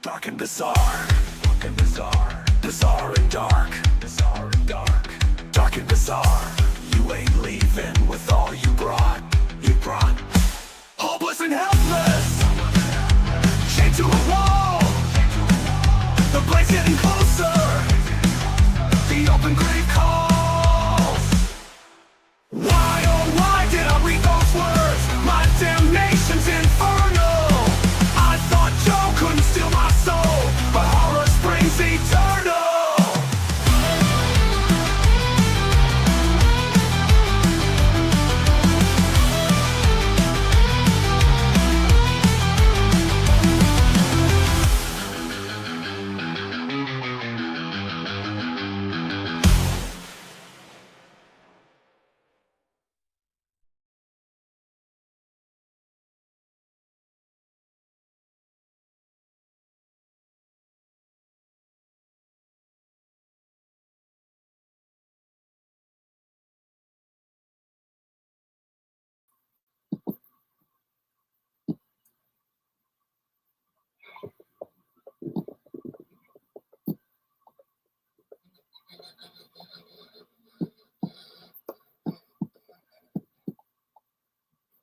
Dark and bizarre, bizarre and dark, dark and bizarre. You ain't leaving with all you brought, hopeless and helpless, chained to a wall. The blade's getting closer, the open grave calls. Why, oh why did I read those words? My damnation's infernal. I thought Joe couldn't steal my soul, but horror springs eternal.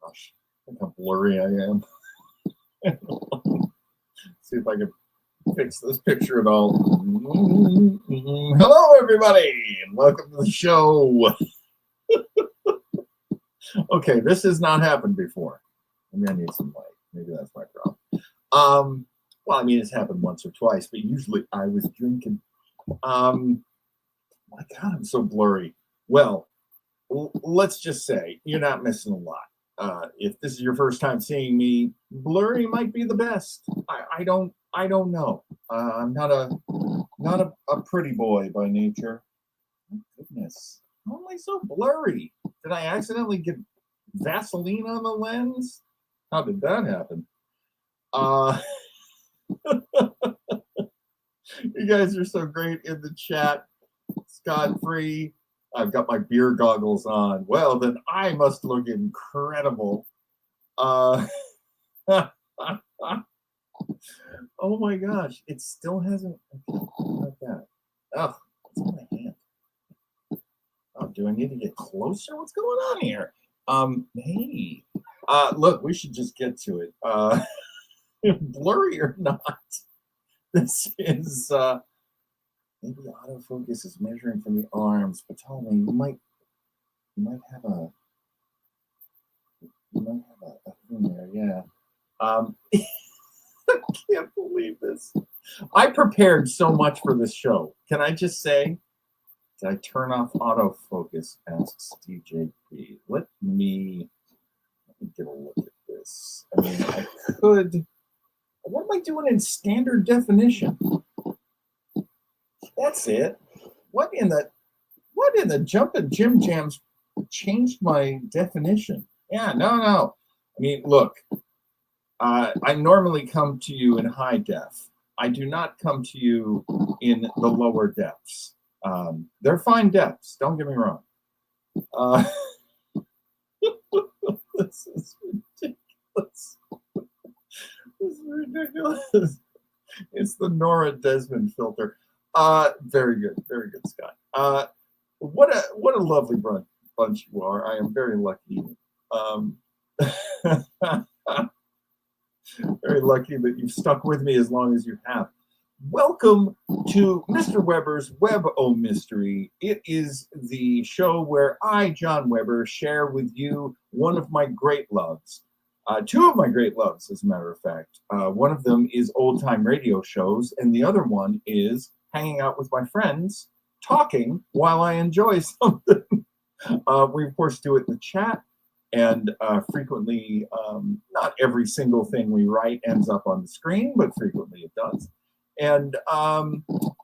Gosh, look how blurry I am. See if I can fix this picture at all. Hello, everybody, and welcome to the show. Okay, this has not happened before. Maybe I need some light. Maybe that's my problem. Well, I mean, it's happened once or twice, but usually I was drinking. My God, I'm so blurry. Well, let's just say you're not missing a lot. If this is your first time seeing me, blurry might be the best. I don't know. I'm not a pretty boy by nature. My goodness, how am I so blurry? Did I accidentally get Vaseline on the lens? How did that happen? You guys are so great in the chat. Scott Free. I've got my beer goggles on. Well, then I must look incredible. Oh my gosh, it still hasn't. Like that. Oh, it's on my hand. Oh, do I need to get closer? What's going on here? Hey, look, we should just get to it. Blurry or not, this is maybe autofocus is measuring from the arms, but tell me, you might have a thing there, yeah. I can't believe this. I prepared so much for this show. Can I just say, did I turn off autofocus? Asks DJP. Let me get a look at this. I mean, I could. What am I doing in standard definition? That's it. What in the jumpin' Jim Jams changed my definition? Yeah, no. I mean, look, I normally come to you in high def. I do not come to you in the lower depths. They're fine depths, don't get me wrong. This is ridiculous. This is ridiculous. It's the Nora Desmond filter. Very good, Scott. What a lovely bunch you are. I am very lucky. Very lucky that you've stuck with me as long as you have. Welcome to Mr. Weber's Web O Mystery. It is the show where I, John Weber, share with you one of my great loves. Two of my great loves, as a matter of fact. One of them is old-time radio shows, and the other one is hanging out with my friends, talking while I enjoy something. We, of course, do it in the chat, and frequently, not every single thing we write ends up on the screen, but frequently it does. And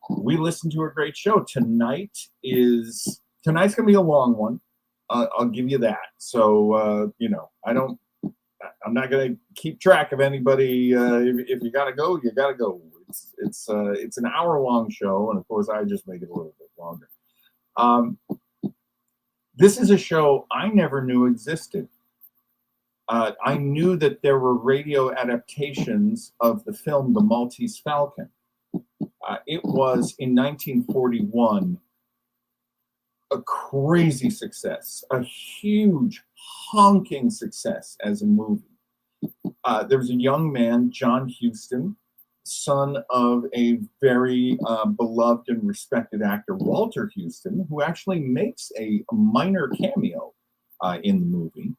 we listen to a great show. Tonight's going to be a long one. I'll give you that. So, I'm not going to keep track of anybody. If you got to go, you got to go. It's an hour-long show, and of course, I just make it a little bit longer. This is a show I never knew existed. I knew that there were radio adaptations of the film The Maltese Falcon. It was in 1941 a crazy success, a huge honking success as a movie. There was a young man, John Huston, son of a very beloved and respected actor, Walter Huston, who actually makes a minor cameo in the movie.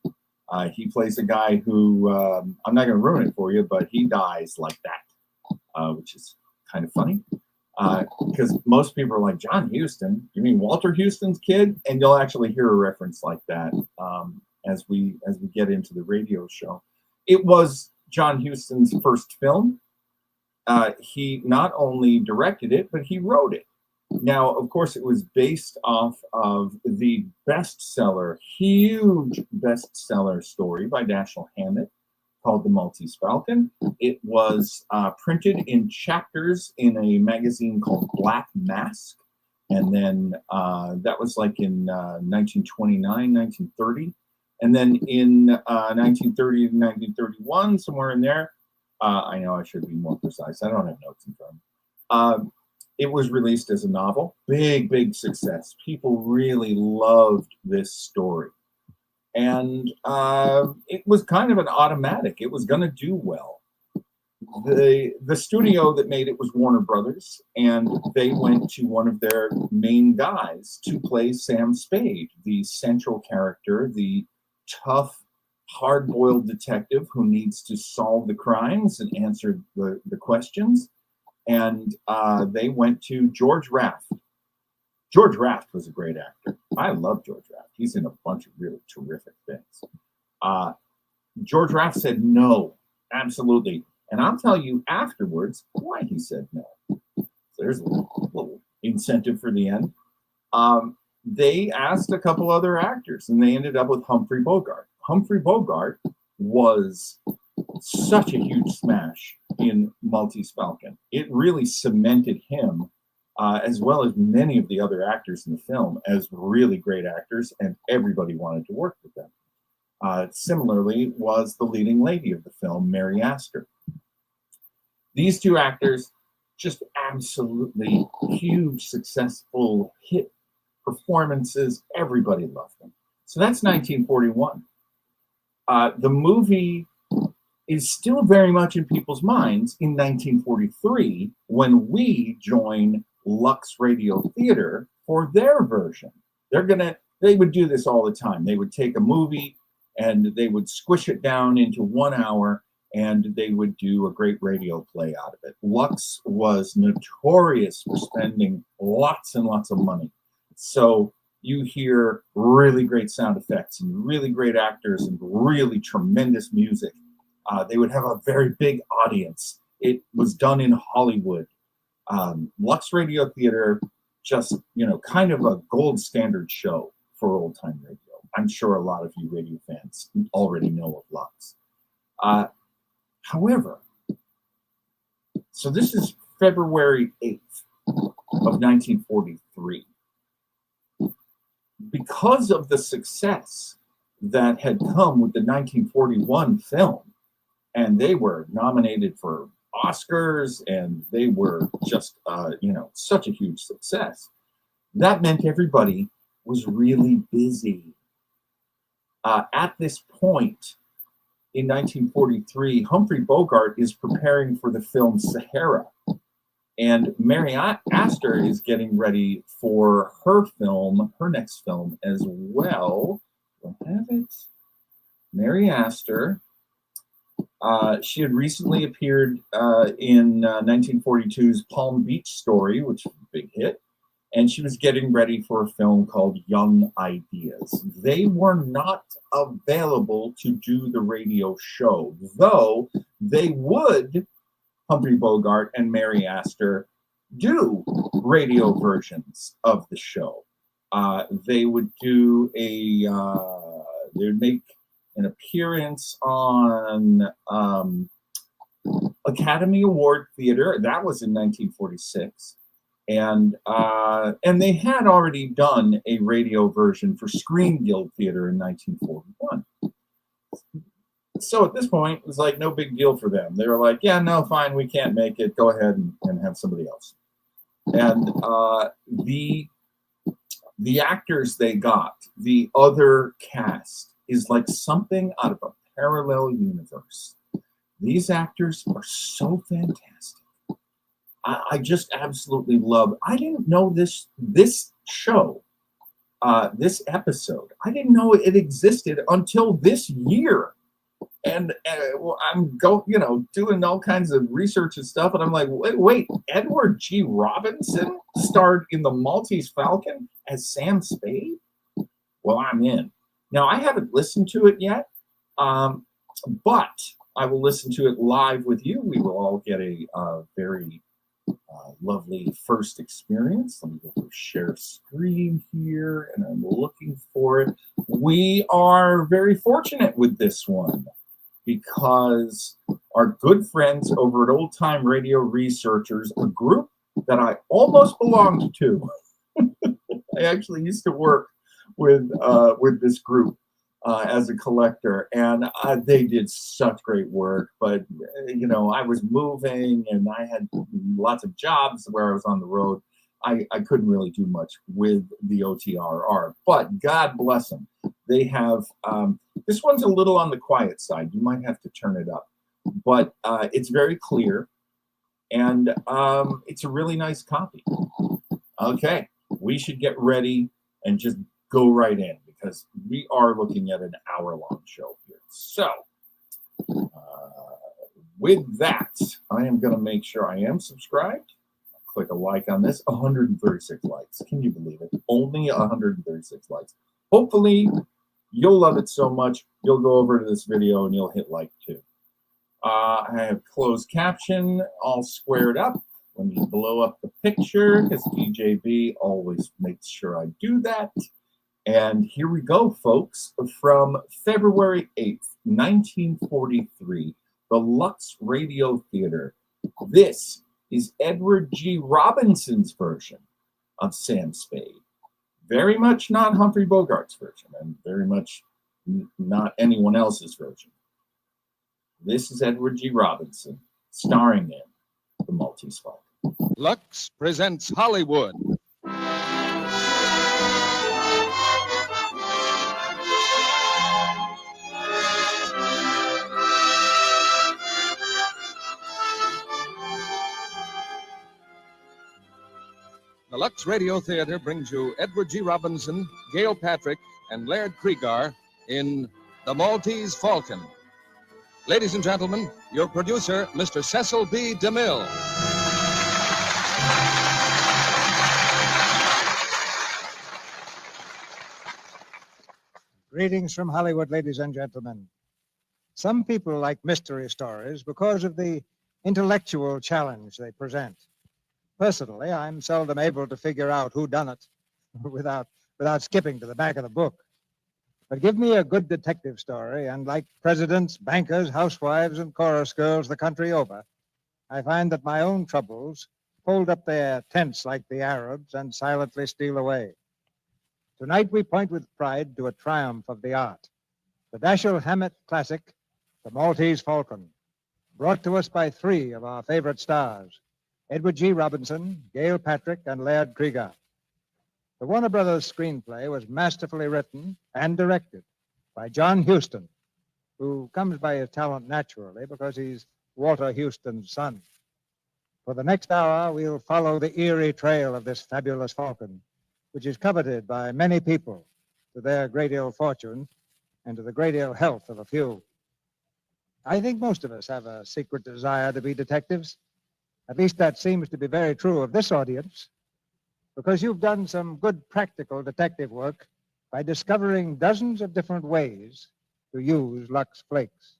He plays a guy who, I'm not going to ruin it for you, but he dies like that, which is kind of funny. Because most people are like, John Huston, you mean Walter Huston's kid? And you'll actually hear a reference like that as we get into the radio show. It was John Huston's first film. He not only directed it, but he wrote it. Now, of course, it was based off of the bestseller, huge bestseller story by Dashiell Hammett called The Maltese Falcon. It was printed in chapters in a magazine called Black Mask. And then that was like in 1929, 1930. And then in 1930 to 1931, somewhere in there, I know I should be more precise. I don't have notes in front of me. It was released as a novel. Big, big success. People really loved this story. And it was kind of an automatic. It was going to do well. The studio that made it was Warner Brothers, and they went to one of their main guys to play Sam Spade, the central character, the tough, hard-boiled detective who needs to solve the crimes and answer the questions. And they went to George Raft. George Raft was a great actor. I love George Raft. He's in a bunch of really terrific things. George Raft said no, absolutely. And I'll tell you afterwards why he said no. So there's a little incentive for the end. They asked a couple other actors, and they ended up with Humphrey Bogart. Humphrey Bogart was such a huge smash in Maltese Falcon. It really cemented him, as well as many of the other actors in the film, as really great actors, and everybody wanted to work with them. Similarly was the leading lady of the film, Mary Astor. These two actors, just absolutely huge, successful hit performances. Everybody loved them. So that's 1941. The movie is still very much in people's minds in 1943 when we join Lux Radio Theater for their version. They would do this all the time. They would take a movie and they would squish it down into 1 hour, and they would do a great radio play out of it. Lux was notorious for spending lots and lots of money. So you hear really great sound effects and really great actors and really tremendous music. They would have a very big audience. It was done in Hollywood. Lux Radio Theater, just, kind of a gold standard show for old time radio. I'm sure a lot of you radio fans already know of Lux. However, so this is February 8th of 1943. Because of the success that had come with the 1941 film, and they were nominated for Oscars, and they were just, such a huge success. That meant everybody was really busy. At this point in 1943, Humphrey Bogart is preparing for the film Sahara, and Mary Astor is getting ready for her next film as well. We'll have it. Mary Astor. She had recently appeared in 1942's Palm Beach Story, which was a big hit, and she was getting ready for a film called Young Ideas. They were not available to do the radio show, though they would, Humphrey Bogart and Mary Astor, do radio versions of the show. They would do they would make an appearance on Academy Award Theater. That was in 1946. And they had already done a radio version for Screen Guild Theater in 1941. So at this point, it was like no big deal for them. They were like, yeah, no, fine, we can't make it. Go ahead and have somebody else. And the actors they got, the other cast, is like something out of a parallel universe. These actors are so fantastic. I just absolutely love. I didn't know this show, this episode. I didn't know it existed until this year. And well, I'm doing all kinds of research and stuff, and I'm like, wait, Edward G. Robinson starred in the Maltese Falcon as Sam Spade? Well, I'm in. Now, I haven't listened to it yet, but I will listen to it live with you. We will all get a very lovely first experience. Let me go to share screen here, and I'm looking for it. We are very fortunate with this one, because our good friends over at Old Time Radio Researchers, a group that I almost belonged to. I actually used to work with this group as a collector, and they did such great work. But I was moving, and I had lots of jobs where I was on the road. I couldn't really do much with the OTRR, but God bless them. They have, this one's a little on the quiet side. You might have to turn it up, but it's very clear, and it's a really nice copy. Okay, we should get ready and just go right in, because we are looking at an hour-long show here. So, with that, I am going to make sure I am subscribed. Click a like on this. 136 likes. Can you believe it? Only 136 likes. Hopefully, you'll love it so much, you'll go over to this video and you'll hit like too. I have closed caption all squared up. Let me blow up the picture, because DJB always makes sure I do that. And here we go, folks. From February 8th, 1943, the Lux Radio Theater. This is Edward G. Robinson's version of Sam Spade. Very much not Humphrey Bogart's version, and very much not anyone else's version. This is Edward G. Robinson, starring in the Maltese Falcon. Lux presents Hollywood. The Lux Radio Theater brings you Edward G. Robinson, Gail Patrick, and Laird Cregar in The Maltese Falcon. Ladies and gentlemen, your producer, Mr. Cecil B. DeMille. Greetings from Hollywood, ladies and gentlemen. Some people like mystery stories because of the intellectual challenge they present. Personally, I'm seldom able to figure out who done it without skipping to the back of the book. But give me a good detective story, and like presidents, bankers, housewives, and chorus girls the country over, I find that my own troubles fold up their tents like the Arabs and silently steal away. Tonight we point with pride to a triumph of the art, the Dashiell Hammett classic, The Maltese Falcon, brought to us by three of our favorite stars, Edward G. Robinson, Gail Patrick, and Laird Cregar. The Warner Brothers screenplay was masterfully written and directed by John Huston, who comes by his talent naturally because he's Walter Huston's son. For the next hour, we'll follow the eerie trail of this fabulous falcon, which is coveted by many people to their great ill fortune and to the great ill health of a few. I think most of us have a secret desire to be detectives. At least that seems to be very true of this audience, because you've done some good practical detective work by discovering dozens of different ways to use Lux Flakes.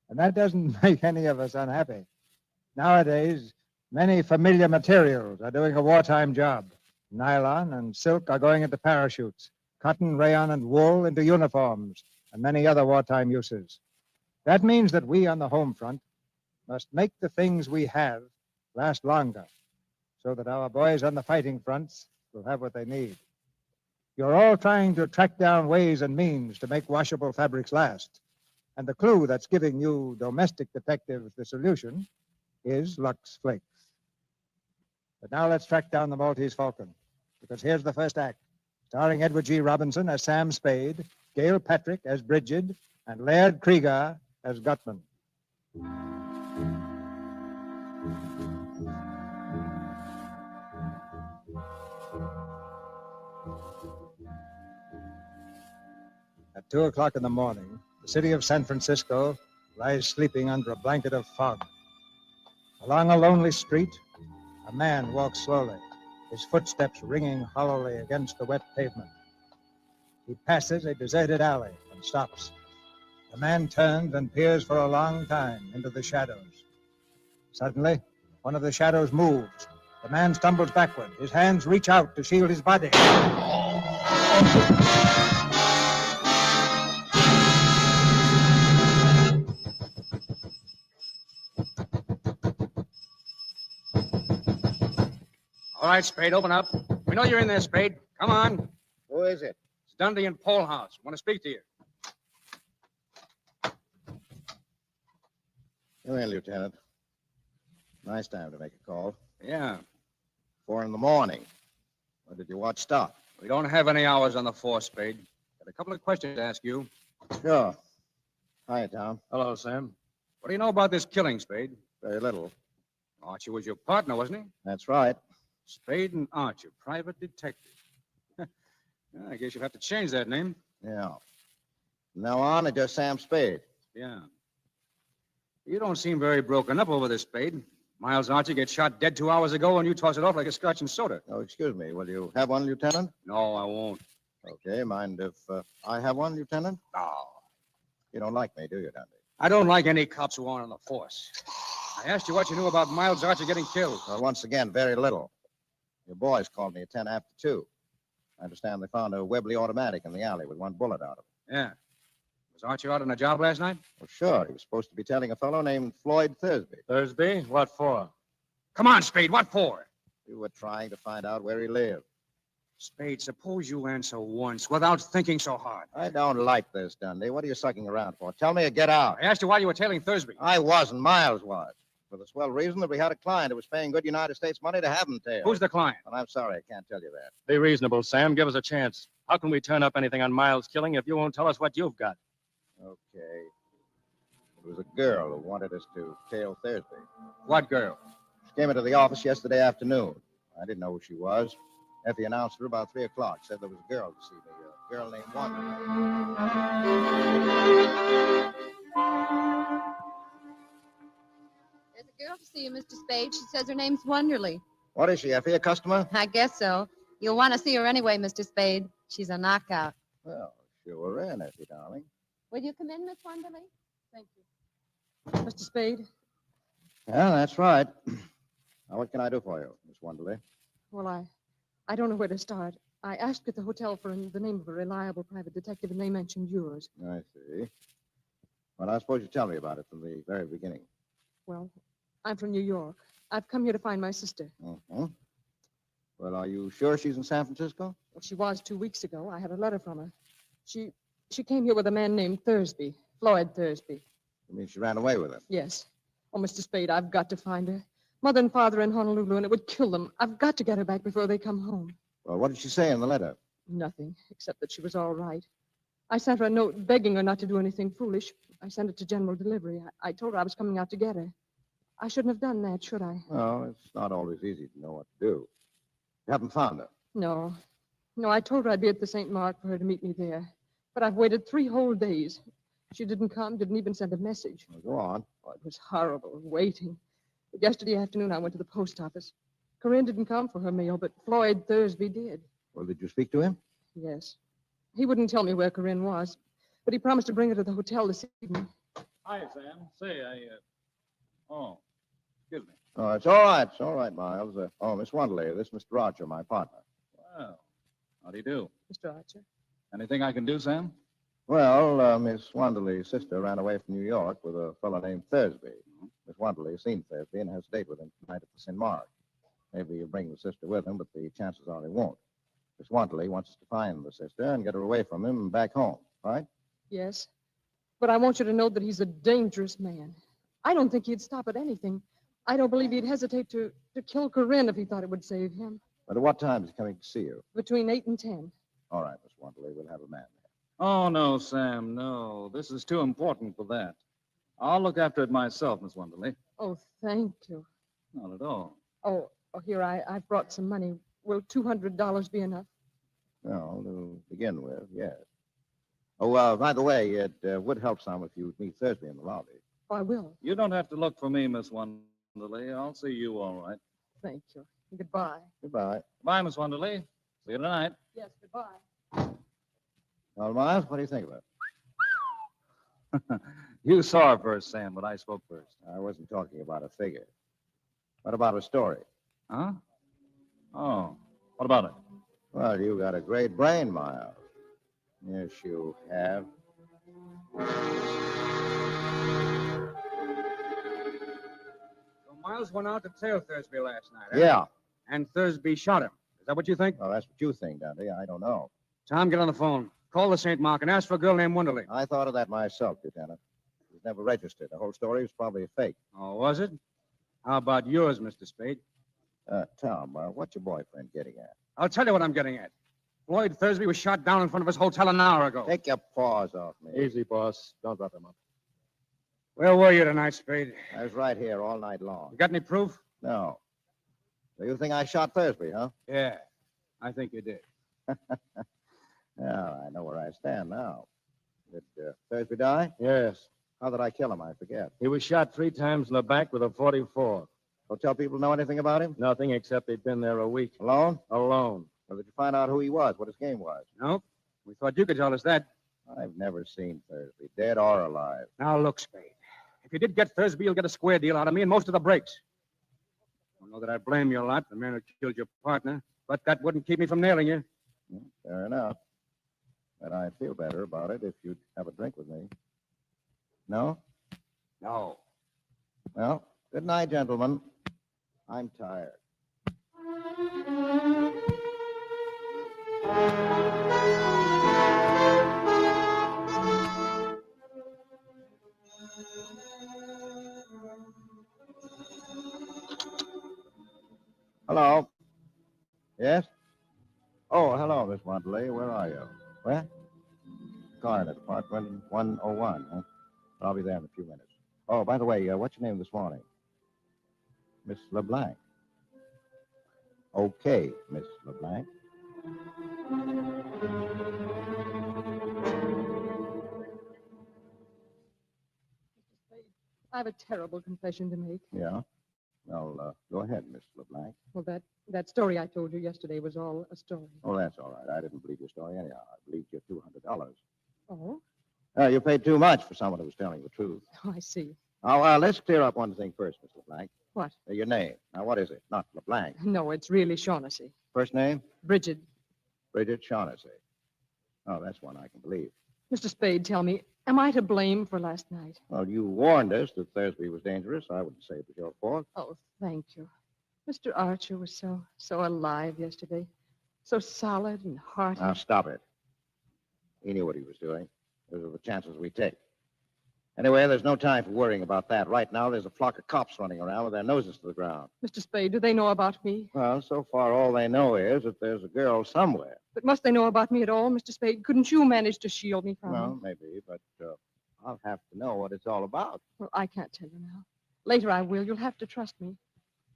And that doesn't make any of us unhappy. Nowadays, many familiar materials are doing a wartime job. Nylon and silk are going into parachutes, cotton, rayon, and wool into uniforms, and many other wartime uses. That means that we on the home front must make the things we have last longer, so that our boys on the fighting fronts will have what they need. You're all trying to track down ways and means to make washable fabrics last. And the clue that's giving you domestic detectives the solution is Lux Flakes. But now let's track down the Maltese Falcon, because here's the first act, starring Edward G. Robinson as Sam Spade, Gail Patrick as Bridget, and Laird Krieger as Gutman. At 2 o'clock in the morning, the city of San Francisco lies sleeping under a blanket of fog. Along a lonely street, a man walks slowly, his footsteps ringing hollowly against the wet pavement. He passes a deserted alley and stops. The man turns and peers for a long time into the shadows. Suddenly, one of the shadows moves. The man stumbles backward. His hands reach out to shield his body. All right, Spade, open up. We know you're in there, Spade. Come on. Who is it? It's Dundee and Polehouse. Want to speak to you. Come in, Lieutenant. Nice time to make a call. Yeah. 4 in the morning. When did your watch stop? We don't have any hours on the force, Spade. Got a couple of questions to ask you. Sure. Hi, Tom. Hello, Sam. What do you know about this killing, Spade? Very little. Archie was your partner, wasn't he? That's right. Spade and Archie, private detective. I guess you'll have to change that name. Yeah. From now on, it's just Sam Spade. Yeah. You don't seem very broken up over this, Spade. Miles Archie gets shot dead 2 hours ago, and you toss it off like a scotch and soda. Oh, excuse me. Will you have one, Lieutenant? No, I won't. Okay. Mind if I have one, Lieutenant? No. You don't like me, do you, Dundee? I don't like any cops who aren't on the force. I asked you what you knew about Miles Archie getting killed. Well, once again, very little. Your boys called me at 10 after 2. I understand they found a Webley automatic in the alley with one bullet out of it. Yeah. Was Archie out on a job last night? Well, sure. He was supposed to be telling a fellow named Floyd Thursby. Thursby? What for? Come on, Spade. What for? We were trying to find out where he lived. Spade, suppose you answer once without thinking so hard. I don't like this, Dundee. What are you sucking around for? Tell me or get out. I asked you why you were tailing Thursby. I wasn't. Miles was. For the swell reason that we had a client who was paying good United States money to have him tailed. Who's the client? And I'm sorry, I can't tell you that. Be reasonable, Sam. Give us a chance. How can we turn up anything on Miles' killing if you won't tell us what you've got? Okay. It was a girl who wanted us to tail Thursby. What girl? She came into the office yesterday afternoon. I didn't know who she was. Effie announced her about 3 o'clock. Said there was a girl to see me. A girl named Wanda. There's a girl to see you, Mr. Spade. She says her name's Wonderly. What is she, Effie? A customer? I guess so. You'll want to see her anyway, Mr. Spade. She's a knockout. Well, sure in, Effie, darling. Will you come in, Miss Wonderly? Thank you. Mr. Spade? Yeah, that's right. Now, what can I do for you, Miss Wonderly? Well, I don't know where to start. I asked at the hotel for the name of a reliable private detective, and they mentioned yours. I see. Well, I suppose you tell me about it from the very beginning. Well, I'm from New York. I've come here to find my sister. Mm-hmm. Well, are you sure she's in San Francisco? Well, she was 2 weeks ago. I had a letter from her. She came here with a man named Thursby, Floyd Thursby. You mean she ran away with him? Yes. Oh, Mr. Spade, I've got to find her. Mother and father in Honolulu, and it would kill them. I've got to get her back before they come home. Well, what did she say in the letter? Nothing, except that she was all right. I sent her a note begging her not to do anything foolish. I sent it to General Delivery. I told her I was coming out to get her. I shouldn't have done that, should I? Well, it's not always easy to know what to do. You haven't found her. No. No, I told her I'd be at the St. Mark for her to meet me there. But I've waited 3 whole days. She didn't come, didn't even send a message. Well, go on. Oh, it was horrible, waiting. But yesterday afternoon, I went to the post office. Corinne didn't come for her mail, but Floyd Thursby did. Well, did you speak to him? Yes. He wouldn't tell me where Corinne was, but he promised to bring her to the hotel this evening. Hi, Sam. Say, Oh, excuse me. Oh, it's all right. It's all right, Miles. Miss Wonderly, this is Mr. Archer, my partner. Well, how do you do? Mr. Archer. Anything I can do, Sam? Well, Miss Wonderly's sister ran away from New York with a fellow named Thursby. Miss Wonderly has seen Thursby and has a date with him tonight at the St. Mark. Maybe he'll bring the sister with him, but the chances are he won't. Miss Wonderly wants us to find the sister and get her away from him and back home, right? Yes. But I want you to know that he's a dangerous man. I don't think he'd stop at anything. I don't believe he'd hesitate to kill Corinne if he thought it would save him. But at what time is he coming to see you? Between 8 and 10. All right, Miss Wanderley, we'll have a man there. Oh, no, Sam, no. This is too important for that. I'll look after it myself, Miss Wanderley. Oh, thank you. Not at all. Oh, here, I've brought some money. Will $200 be enough? Well, to begin with, yes. Oh, by the way, it would help some if you would meet Thursby in the lobby. I will. You don't have to look for me, Miss Wanderley. I'll see you all right. Thank you. Goodbye. Goodbye. Bye, Miss Wanderley. See you tonight. Yes, goodbye. Well, Miles, what do you think of it? You saw her first, Sam, but I spoke first. I wasn't talking about a figure. What about a story? Huh? Oh, what about it? Well, you got a great brain, Miles. Yes, you have. So Miles went out to tail Thursby last night, huh? Yeah. And Thursby shot him. Is that what you think? Well, that's what you think, Dante. I don't know. Tom, get on the phone. Call the St. Mark and ask for a girl named Wonderly. I thought of that myself, Lieutenant. It was never registered. The whole story was probably a fake. Oh, was it? How about yours, Mr. Spade? Tom, what's your boyfriend getting at? I'll tell you what I'm getting at. Floyd Thursby was shot down in front of his hotel an hour ago. Take your paws off me. Easy, boss. Don't drop him up. Where were you tonight, Spade? I was right here all night long. You got any proof? No. So you think I shot Thursby, huh? Yeah, I think you did. Yeah, I know where I stand now. Did Thursby die? Yes. How did I kill him? I forget. He was shot 3 times in the back with a .44. Hotel people know anything about him? Nothing except he'd been there a week. Alone? Alone. Or did you find out who he was, what his game was? Nope. We thought you could tell us that. I've never seen Thursby, dead or alive. Now, look, Spade. If you did get Thursby, you'll get a square deal out of me and most of the breaks. I know that I blame you a lot, the man who killed your partner, but that wouldn't keep me from nailing you. Fair enough. But I'd feel better about it if you'd have a drink with me. No? No. Well, good night, gentlemen. I'm tired. Hello. Yes? Oh, hello, Miss Wanderley. Where are you? Where? Coronet, apartment 101, huh? I'll be there in a few minutes. Oh, by the way, what's your name this morning? Miss LeBlanc. Okay, Miss LeBlanc. I have a terrible confession to make. Yeah? Well, go ahead, Miss LeBlanc. Well, that story I told you yesterday was all a story. Oh, that's all right. I didn't believe your story anyhow. I believed your $200. Oh? You paid too much for someone who was telling the truth. Oh, I see. Now, let's clear up one thing first, Miss LeBlanc. What? Your name. Now, what is it? Not LeBlanc. No, it's really Shaughnessy. First name? Bridget. Bridget Shaughnessy. Oh, that's one I can believe. Mr. Spade, tell me, am I to blame for last night? Well, you warned us that Thursby was dangerous. I wouldn't say it was your fault. Oh, thank you. Mr. Archer was so alive yesterday. So solid and hearty. Now, stop it. He knew what he was doing. Those are the chances we take. Anyway, there's no time for worrying about that. Right now, there's a flock of cops running around with their noses to the ground. Mr. Spade, do they know about me? Well, so far, all they know is that there's a girl somewhere. But must they know about me at all, Mr. Spade? Couldn't you manage to shield me from Well, them? maybe, but I'll have to know what it's all about. Well, I can't tell you now. Later I will. You'll have to trust me.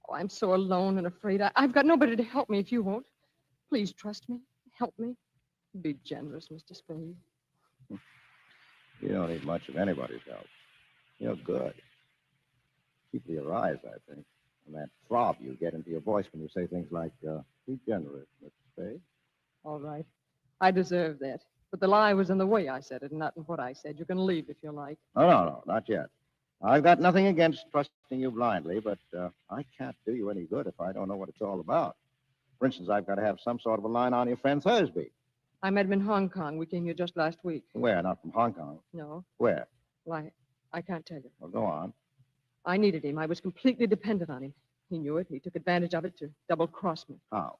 Oh, I'm so alone and afraid. I've got nobody to help me if you won't. Please trust me. Help me. Be generous, Mr. Spade. You don't need much of anybody's help. You're good. Chiefly your eyes, I think. And that throb you get into your voice when you say things like, be generous, Mr. Spade. All right. I deserve that. But the lie was in the way I said it, not in what I said. You can leave if you like. No, not yet. I've got nothing against trusting you blindly, but I can't do you any good if I don't know what it's all about. For instance, I've got to have some sort of a line on your friend Thursby. I met him in Hong Kong. We came here just last week. Where? Not from Hong Kong. No. Where? Why, I can't tell you. Well, go on. I needed him. I was completely dependent on him. He knew it. He took advantage of it to double-cross me. How?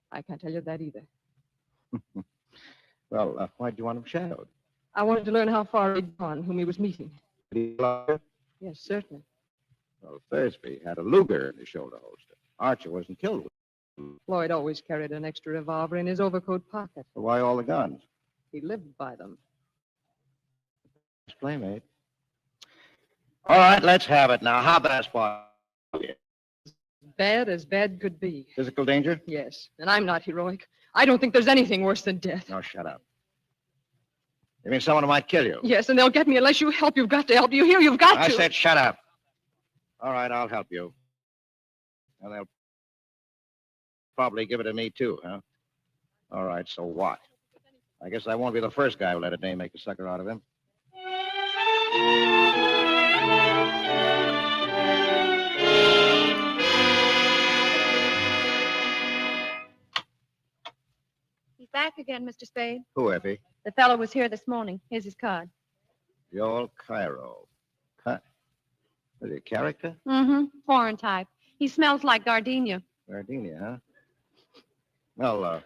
I can't tell you that either. Well, why'd you want him shadowed? I wanted to learn how far he'd gone, whom he was meeting. Well, Yes, certainly. Thursby had a Luger in his shoulder holster. Archer wasn't killed with it. Floyd always carried an extra revolver in his overcoat pocket. So why all the guns? He lived by them. Playmate. All right, let's have it now. How about spot? Bad as bad could be. Physical danger? Yes, and I'm not heroic. I don't think there's anything worse than death. No, shut up. You mean someone who might kill you? Yes, and they'll get me unless you help. You've got to help. You hear? You've got to. I said shut up. All right, I'll help you. And they'll probably give it to me, too, huh? All right, so what? I guess I won't be the first guy who let a dame make a sucker out of him. He's back again, Mr. Spade. Who, Effie? The fellow was here this morning. Here's his card. The old Cairo. Huh? Is he a character? Mm-hmm. Foreign type. He smells like gardenia. Gardenia, huh? Well,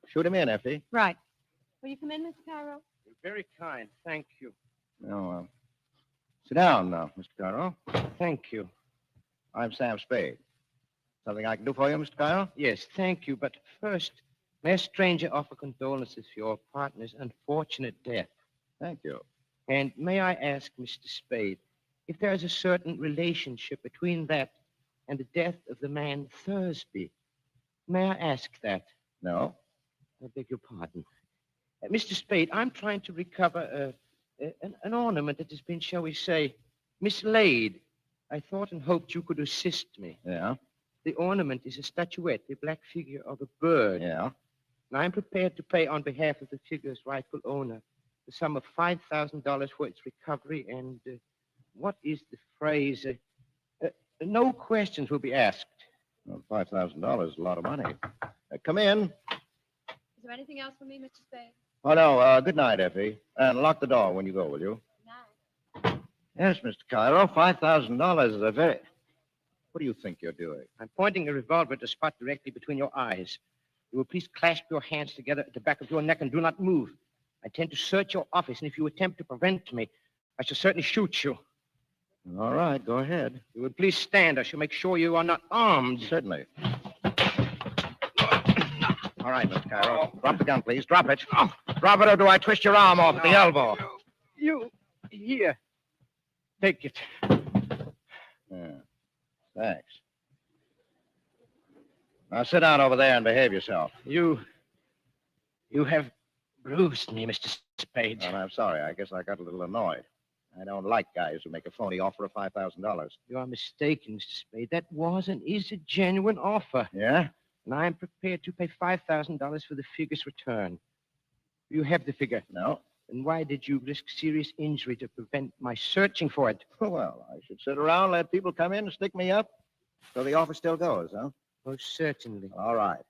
shoot him in, Effie. Right. Will you come in, Mr. Cairo? You're very kind. Thank you. No, sit down now, Mr. Cairo. Thank you. I'm Sam Spade. Something I can do for you, Mr. Cairo? Yes, thank you. But first, may a stranger offer condolences for your partner's unfortunate death. Thank you. And may I ask, Mr. Spade, if there is a certain relationship between that and the death of the man Thursby? May I ask that? No? I beg your pardon. Mr. Spade, I'm trying to recover an ornament that has been, shall we say, mislaid. I thought and hoped you could assist me. Yeah? The ornament is a statuette, the black figure of a bird. Yeah? And I'm prepared to pay on behalf of the figure's rightful owner the sum of $5,000 for its recovery and, what is the phrase? No questions will be asked. Well, $5,000 is a lot of money. Come in. Is there anything else for me, Mr. Spade? Oh, no. Good night, Effie. And lock the door when you go, will you? Night. Yes, Mr. Cairo. $5,000 is a very... What do you think you're doing? I'm pointing a revolver at a spot directly between your eyes. You will please clasp your hands together at the back of your neck and do not move. I intend to search your office, and if you attempt to prevent me, I shall certainly shoot you. All right, go ahead. You will please stand. I shall make sure you are not armed. Certainly. All right, Mr. Cairo. Drop the gun, please. Drop it. Drop it, or do I twist your arm off at the elbow? You, here. Take it. Yeah. Thanks. Now sit down over there and behave yourself. You have bruised me, Mr. Spade. Well, I'm sorry. I guess I got a little annoyed. I don't like guys who make a phony offer of $5,000. You are mistaken, Mr. Spade. That was and is a genuine offer. Yeah? And I am prepared to pay $5,000 for the figure's return. You have the figure. No? Then why did you risk serious injury to prevent my searching for it? Well, I should sit around, let people come in and stick me up. So the offer still goes, huh? Most certainly. All right.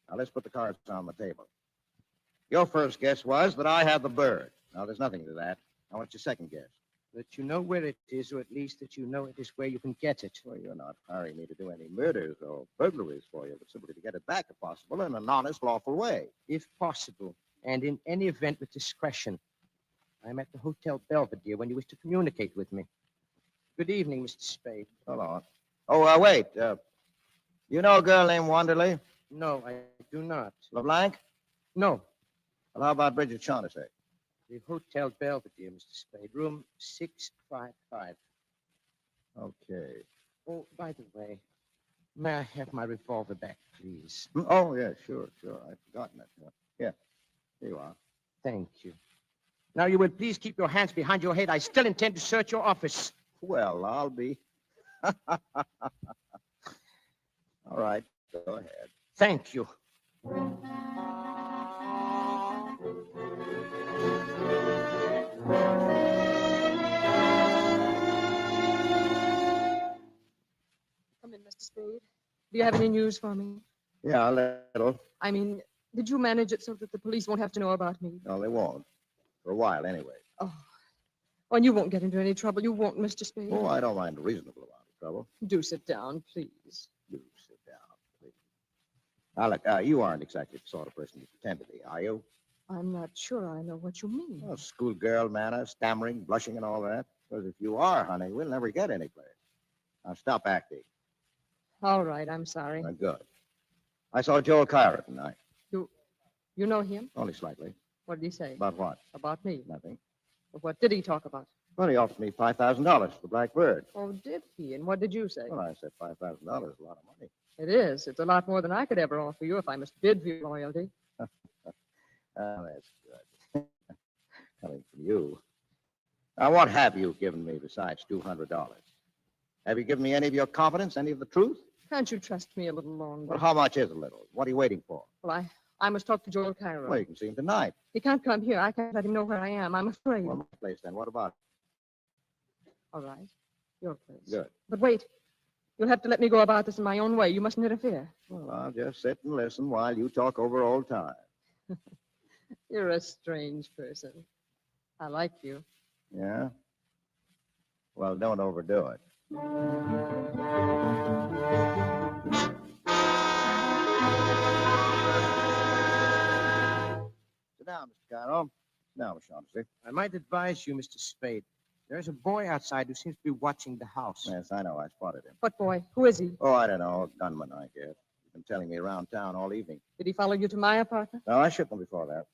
Now let's put the cards on the table. Your first guess was that I had the bird. Now, there's nothing to that. Now, what's your second guess? That you know where it is, or at least that you know it is where you can get it. Well, you're not hiring me to do any murders or burglaries for you, but simply to get it back, if possible, in an honest, lawful way. If possible, and in any event with discretion. I'm at the Hotel Belvedere when you wish to communicate with me. Good evening, Mr. Spade. Hold on. Oh, wait. You know a girl named Wanderley? No, I do not. LeBlanc? No. Well, how about Bridget Shaughnessy? The Hotel Belvedere, Mr. Spade, room 655. Okay. Oh, by the way, may I have my revolver back, please? Oh, yeah, sure. I've forgotten it. Here you are. Thank you. Now, you will please keep your hands behind your head. I still intend to search your office. Well, I'll be. All right, go ahead. Thank you. Come in, Mr. Spade. Do you have any news for me? Yeah, a little. I mean, did you manage it so that the police won't have to know about me? No, they won't. For a while, anyway. Oh, and you won't get into any trouble. You won't, Mr. Spade. Oh, I don't mind a reasonable amount of trouble. Do sit down, please. Do sit down, please. Now, look, you aren't exactly the sort of person you pretend to be, are you? I'm not sure I know what you mean. Well, schoolgirl manner, stammering, blushing, and all that. Because if you are, honey, we'll never get anyplace. Now stop acting. All right, I'm sorry. Good. I saw Joel Cairo tonight. You know him? Only slightly. What did he say? About what? About me. Nothing. Well, what did he talk about? Well, he offered me $5,000 for the Black Bird. Oh, did he? And what did you say? Well, I said $5,000 is a lot of money. It is. It's a lot more than I could ever offer you if I must bid for your loyalty. That's good. Coming from you. Now, what have you given me besides $200? Have you given me any of your confidence, any of the truth? Can't you trust me a little longer? Well, how much is a little? What are you waiting for? Well, I must talk to Joel Cairo. Well, you can see him tonight. He can't come here. I can't let him know where I am. I'm afraid. Well, my place then. What about All right. Your place. it? Good. But wait. You'll have to let me go about this in my own way. You mustn't interfere. Well, I'll just sit and listen while you talk over old time. You're a strange person. I like you. Yeah? Well, don't overdo it. Sit down, Mr. Cairo. Now, Miss Shaughnessy. I might advise you, Mr. Spade. There's a boy outside who seems to be watching the house. Yes, I know. I spotted him. What boy? Who is he? Oh, I don't know. A gunman, I guess. He's been telling me around town all evening. Did he follow you to my apartment? No, I shook him before that.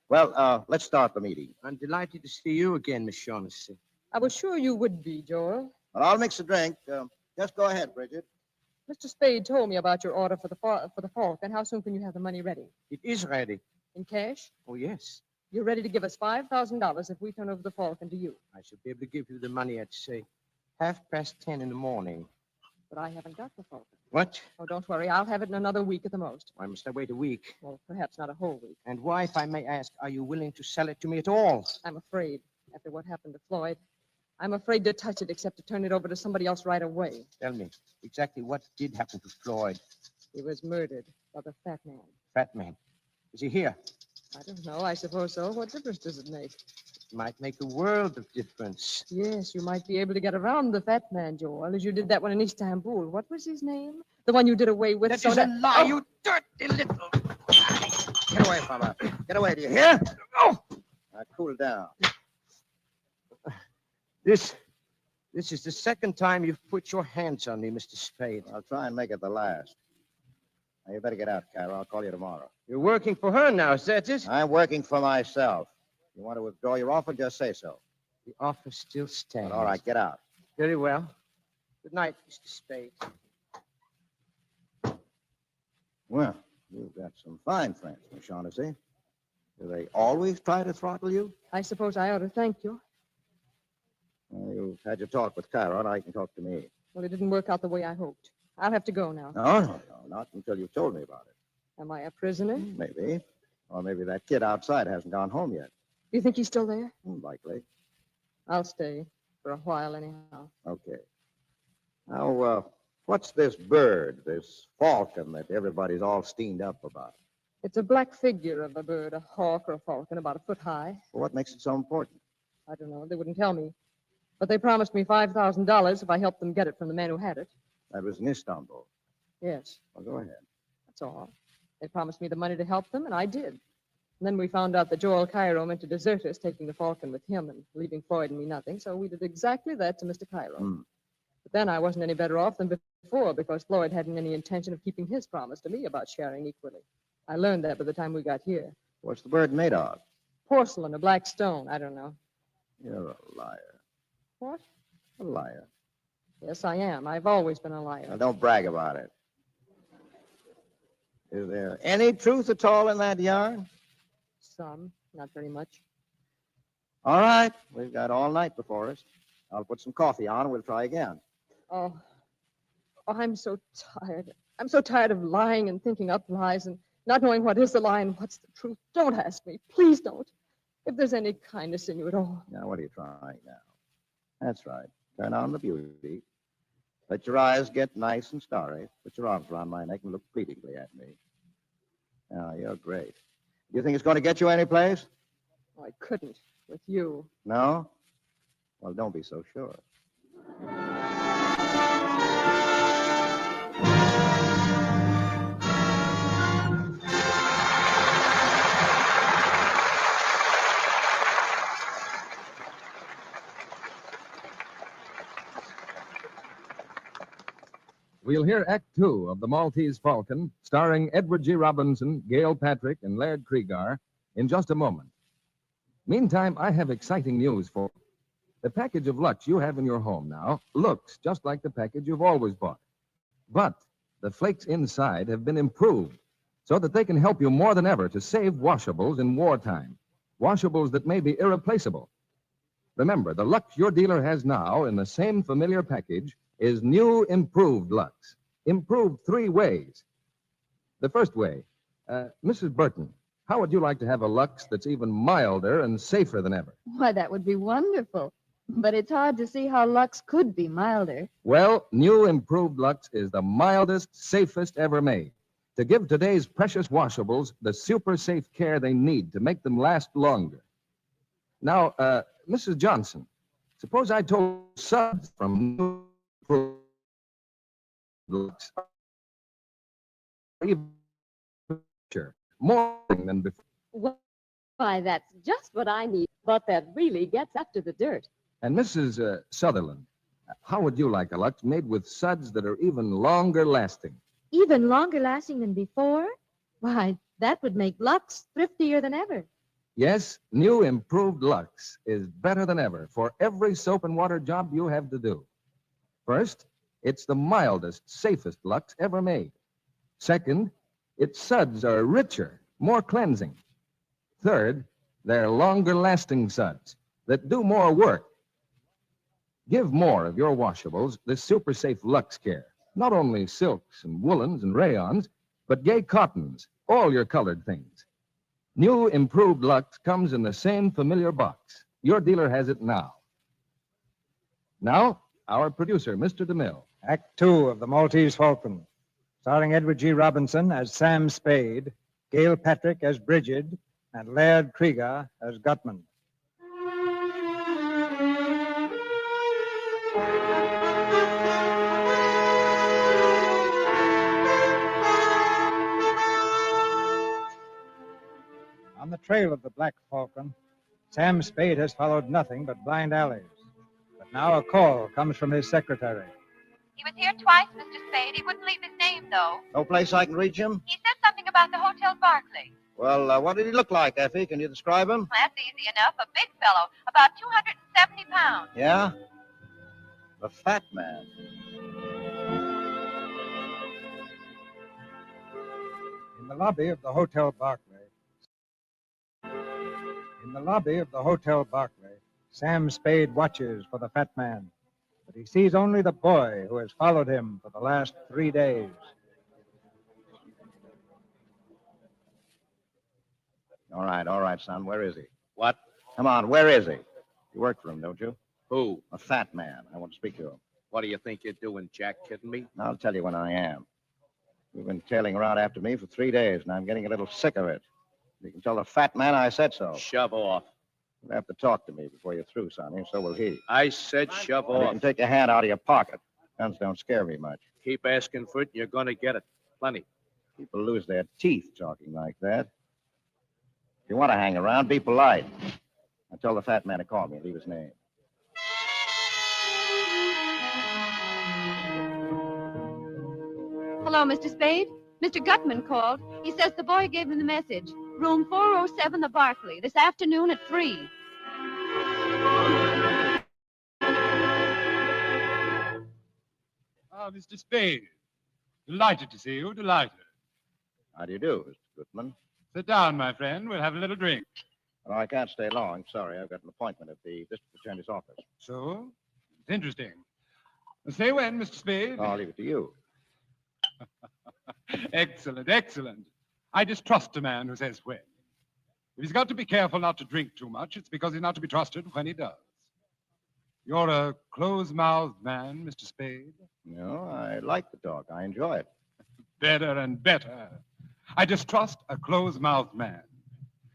Well, let's start the meeting. I'm delighted to see you again, Miss Shaughnessy. I was sure you would be, Joel. Well, I'll mix a drink. Just go ahead, Bridget. Mr. Spade told me about your order for the Falcon. How soon can you have the money ready? It is ready. In cash? Oh, yes. You're ready to give us $5,000 if we turn over the Falcon to you. I should be able to give you the money at, say, 10:30 in the morning. But I haven't got the Falcon. What? Oh, don't worry. I'll have it in another week at the most. Why must I wait a week? Well, perhaps not a whole week. And why, if I may ask, are you willing to sell it to me at all? I'm afraid, after what happened to Floyd, I'm afraid to touch it except to turn it over to somebody else right away. Tell me, exactly what did happen to Floyd? He was murdered by the fat man. Fat man. Is he here? I don't know. I suppose so. What difference does it make? It might make a world of difference. Yes, you might be able to get around the fat man, Joel, as you did that one in Istanbul. What was his name? The one you did away with. That is a lie, you dirty little... Get away from her. Get away, do you hear? Now, cool down. This is the second time you've put your hands on me, Mr. Spade. I'll try and make it the last. Now, you better get out, Cairo. I'll call you tomorrow. You're working for her now, is that it? I'm working for myself. You want to withdraw your offer, just say so. The offer still stands. All right, get out. Very well. Good night, Mr. Spade. Well, you've got some fine friends, Miss Shaughnessy. Do they always try to throttle you? I suppose I ought to thank you. Well, you've had your talk with Cairo, now you can talk to me. Well, it didn't work out the way I hoped. I'll have to go now. No, not until you've told me about it. Am I a prisoner? Maybe. Or maybe that kid outside hasn't gone home yet. You think he's still there? Likely. I'll stay for a while anyhow. Okay. Now, what's this bird, this falcon that everybody's all steamed up about? It's a black figure of a bird, a hawk or a falcon, about a foot high. Well, what makes it so important? I don't know. They wouldn't tell me. But they promised me $5,000 if I helped them get it from the man who had it. That was in Istanbul. Yes, Well, go ahead. that's all. They promised me the money to help them, and I did. And then we found out that Joel Cairo meant to desert us, taking the Falcon with him and leaving Floyd and me nothing. So we did exactly that to Mr. Cairo. But then I wasn't any better off than before because Floyd hadn't any intention of keeping his promise to me about sharing equally. I learned that by the time we got here. What's the bird made of? Porcelain or black stone, I don't know. You're a liar. What? A liar. Yes, I am. I've always been a liar. Now, don't brag about it. Is there any truth at all in that yarn? Some, not very much. All right. We've got all night before us. I'll put some coffee on and we'll try again. Oh, I'm so tired. I'm so tired of lying and thinking up lies and not knowing what is the lie and what's the truth. Don't ask me. Please don't. If there's any kindness in you at all. Now, what are you trying now? That's right. Turn on the beauty. Let your eyes get nice and starry. Put your arms around my neck and look pleadingly at me. Now, you're great. You think it's going to get you anyplace? Oh, I couldn't with you. No? Well, don't be so sure. we'll hear Act Two of The Maltese Falcon, starring Edward G. Robinson, Gail Patrick, and Laird Cregar, in just a moment. Meantime, I have exciting news for you. The package of Lux you have in your home now looks just like the package you've always bought. But the flakes inside have been improved so that they can help you more than ever to save washables in wartime. Washables that may be irreplaceable. Remember, the Lux your dealer has now in the same familiar package is new improved Lux. Improved 3 ways. The first way, Mrs. Burton, how would you like to have a Lux that's even milder and safer than ever? Why, that would be wonderful. But it's hard to see how Lux could be milder. Well, new improved Lux is the mildest, safest ever made. To give today's precious washables the super safe care they need to make them last longer. Now, Mrs. Johnson, suppose I told suds from new improved Lux even more than before. Why, that's just what I need. But that really gets after the dirt. And Mrs. Sutherland, how would you like a Lux made with suds that are even longer lasting? Even longer lasting than before? Why, that would make Lux thriftier than ever. Yes, new improved Lux is better than ever for every soap and water job you have to do. First, it's the mildest, safest Lux ever made. Second, its suds are richer, more cleansing. Third, they're longer-lasting suds that do more work. Give more of your washables this super-safe Lux care. Not only silks and woolens and rayons, but gay cottons, all your colored things. New improved Lux comes in the same familiar box. Your dealer has it now. Now, our producer, Mr. DeMille. Act Two of The Maltese Falcon, starring Edward G. Robinson as Sam Spade, Gail Patrick as Bridget, and Laird Cregar as Gutman. On the trail of the Black Falcon, Sam Spade has followed nothing but blind alleys. But now a call comes from his secretary. He was here twice, Mr. Spade. He wouldn't leave his name, though. No place I can reach him? He said something about the Hotel Barclay. Well, what did he look like, Effie? Can you describe him? That's easy enough. A big fellow, about 270 pounds. Yeah? The fat man. In the lobby of the Hotel Barclay, Sam Spade watches for the fat man, but he sees only the boy who has followed him for the last 3 days. All right, son. Where is he? What? Come on, where is he? You work for him, don't you? Who? A fat man. I want to speak to him. What do you think you're doing, Jack? Kidding me? I'll tell you when I am. You've been tailing around after me for 3 days, and I'm getting a little sick of it. You can tell the fat man I said so. Shove off. You'll have to talk to me before you're through, Sonny, and so will he. I said shove Well, you off. can take your hand out of your pocket. Guns don't scare me much. Keep asking for it, and you're going to get it. Plenty. People lose their teeth talking like that. If you want to hang around, be polite. I tell the fat man to call me and leave his name. Hello, Mr. Spade. Mr. Gutman called. He says the boy gave him the message. Room 407, the Barclay, this afternoon at 3. Ah, Mr. Spade. Delighted to see you, delighted. How do you do, Mr. Goodman? Sit down, my friend. We'll have a little drink. Well, I can't stay long. Sorry, I've got an appointment at the district attorney's office. So? It's interesting. Say when, Mr. Spade? I'll leave it to you. Excellent, excellent. I distrust a man who says when. If he's got to be careful not to drink too much, it's because he's not to be trusted when he does. You're a close-mouthed man, Mr. Spade. No, I like the talk. I enjoy it. Better and better. I distrust a close-mouthed man.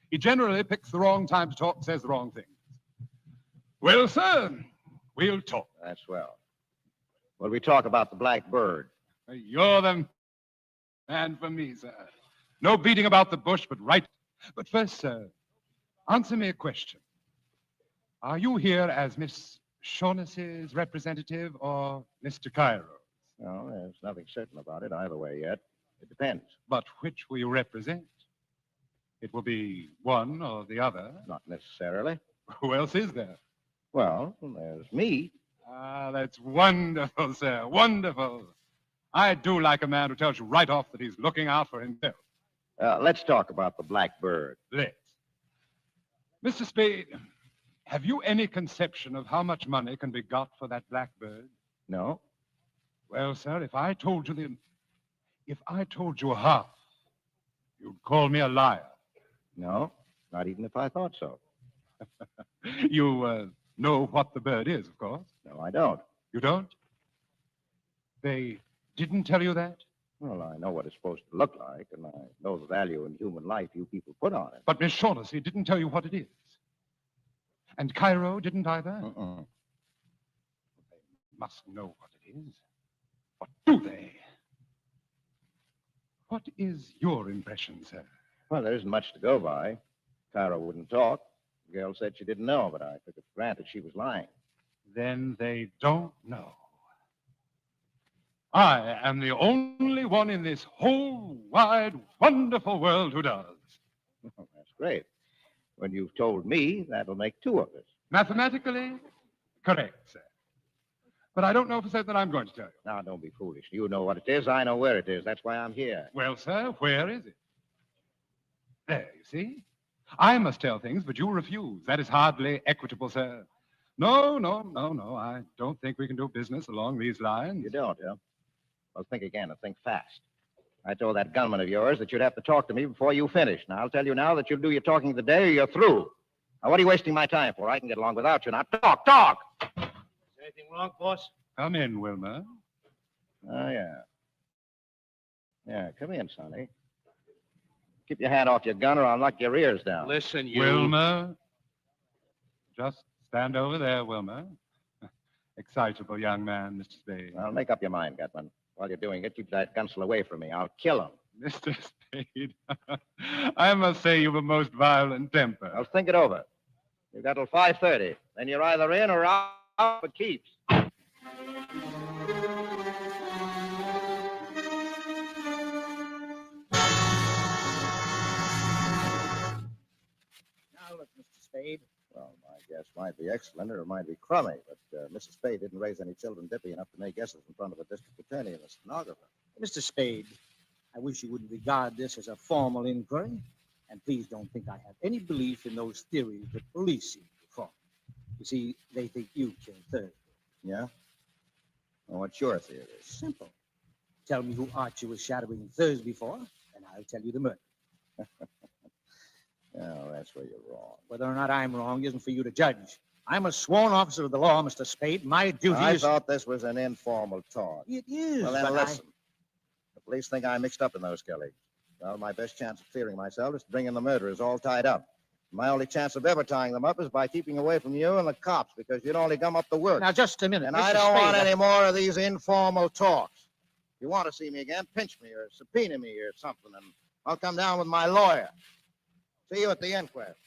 He generally picks the wrong time to talk and says the wrong things. Well, sir, we'll talk. That's well. Well, we talk about the black bird. You're the man for me, sir. No beating about the bush, but right. But first, sir, answer me a question. Are you here as Miss Shaughnessy's representative or Mr. Cairo's? No, there's nothing certain about it either way yet. It depends. But which will you represent? It will be one or the other. Not necessarily. Who else is there? Well, there's me. Ah, that's wonderful, sir. Wonderful. I do like a man who tells you right off that he's looking out for himself. Let's talk about the black bird. Let's. Mr. Spade, have you any conception of how much money can be got for that black bird? No? Well, sir, if I told you half, you'd call me a liar. No, not even if I thought so. You know what the bird is, of course. No, I don't. You don't? They didn't tell you that? Well, I know what it's supposed to look like, and I know the value in human life you people put on it. But Miss Shaughnessy didn't tell you what it is. And Cairo didn't either? Mm-mm. They must know what it is. What do they? What is your impression, sir? Well, there isn't much to go by. Cairo wouldn't talk. The girl said she didn't know, but I took it for granted she was lying. Then they don't know. I am the only one in this whole wide, wonderful world who does. Oh, that's great. When you've told me, that'll make two of us. Mathematically, correct, sir. But I don't know for certain that I'm going to tell you. Now, don't be foolish. You know what it is. I know where it is. That's why I'm here. Well, sir, where is it? There, you see? I must tell things, but you refuse. That is hardly equitable, sir. No. I don't think we can do business along these lines. You don't, huh? Well, think again and think fast. I told that gunman of yours that you'd have to talk to me before you finish. Now, I'll tell you now that you'll do your talking today or you're through. Now, what are you wasting my time for? I can get along without you. Now, talk! Is anything wrong, boss? Come in, Wilmer. Oh, yeah. Yeah, come in, Sonny. Keep your hand off your gun or I'll knock your ears down. Listen, you... Wilmer. Just stand over there, Wilmer. Excitable young man, Mr. Spade. Well, make up your mind, Gutman. While you're doing it, keep that gunsel away from me. I'll kill him. Mr. Spade, I must say you've a most violent temper. I'll think it over. You've got till 5:30. Then you're either in or out for keeps. Now, look, Mr. Spade. Well, my guess might be excellent or it might be crummy, but Mrs. Spade didn't raise any children dippy enough to make guesses in front of a district attorney and a stenographer. Mr. Spade, I wish you wouldn't regard this as a formal inquiry. And please don't think I have any belief in those theories that police seem to form. You see, they think you killed Thursday. Yeah? Well, what's your theory? Simple. Tell me who Archie was shadowing Thursday for, and I'll tell you the murder. Oh, that's where you're wrong. Whether or not I'm wrong isn't for you to judge. I'm a sworn officer of the law, Mr. Spade. My duty I is... thought this was an informal talk. It is, Well, then but listen. The police think I'm mixed up in those killings. Well, my best chance of clearing myself is to bring in the murderers all tied up. My only chance of ever tying them up is by keeping away from you and the cops, because you'd only gum up the work. Now, just a minute. And Mr. I don't Spade, want any more of these informal talks. If you want to see me again, pinch me or subpoena me or something, and I'll come down with my lawyer. See you at the inquest.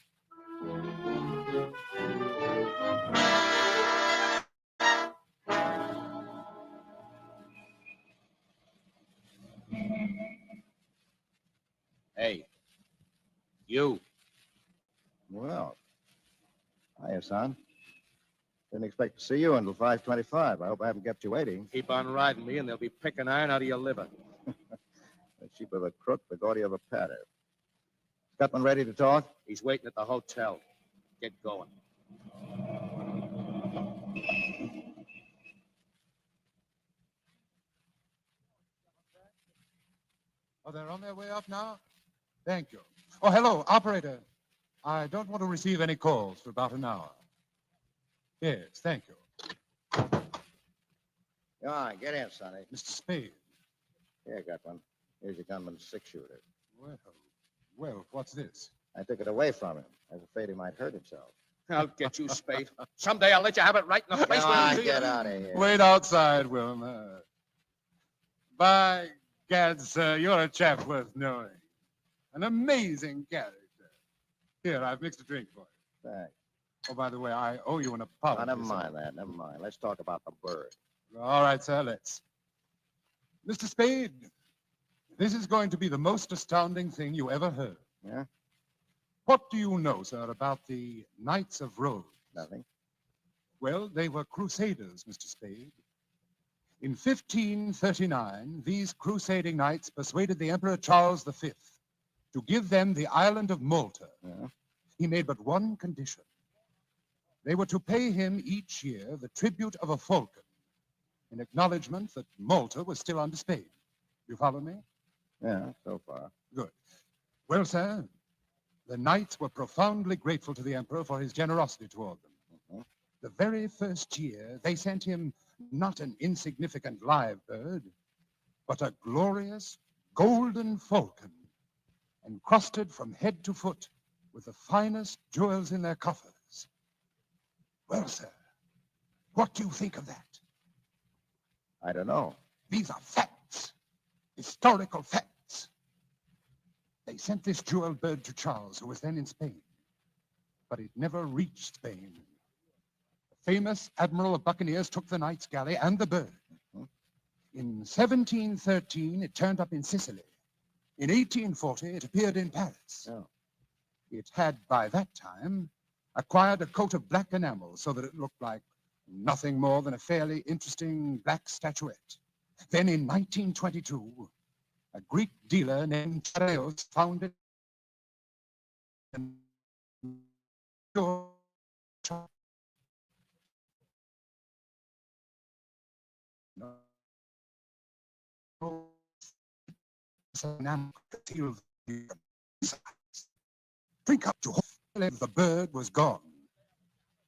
Hey, you. Well, hiya, son. Didn't expect to see you until 5:25. I hope I haven't kept you waiting. Keep on riding me, and they'll be picking iron out of your liver. The cheaper the crook, the gaudier the patter. Gutman ready to talk? He's waiting at the hotel. Get going. Oh, they're on their way up now? Thank you. Oh, hello, operator. I don't want to receive any calls for about an hour. Yes, thank you. Come on, get in, Sonny. Mr. Spade. Here, Gutman. Here's your gunman's six-shooter. Well, what's this? I took it away from him. I was afraid he might hurt himself. I'll get you, Spade. Someday I'll let you have it right in the face. Come where on, it'll do get you. out of here. Wait outside, Wilmer. By gad, sir, you're a chap worth knowing. An amazing character. Here, I've mixed a drink for you. Thanks. Oh, by the way, I owe you an apology. Oh, never mind that. Never mind. Let's talk about the bird. All right, sir, let's. Mr. Spade, this is going to be the most astounding thing you ever heard. Yeah? What do you know, sir, about the Knights of Rhodes? Nothing. Well, they were crusaders, Mr. Spade. In 1539, these crusading knights persuaded the Emperor Charles V to give them the island of Malta. Yeah? He made but one condition. They were to pay him each year the tribute of a falcon in acknowledgement that Malta was still under Spain. You follow me? Yeah, so far. Good. Well, sir, the knights were profoundly grateful to the Emperor for his generosity toward them. Mhm. The very first year, they sent him not an insignificant live bird, but a glorious golden falcon, encrusted from head to foot with the finest jewels in their coffers. Well, sir, what do you think of that? I don't know. These are facts, historical facts. They sent this jeweled bird to Charles, who was then in Spain, but it never reached Spain. The famous admiral of buccaneers took the knight's galley and the bird. In 1713, it turned up in Sicily. In 1840, it appeared in Paris. Oh. It had, by that time, acquired a coat of black enamel so that it looked like nothing more than a fairly interesting black statuette. Then in 1922, a Greek dealer named Chareos found it and drink up to the bird was gone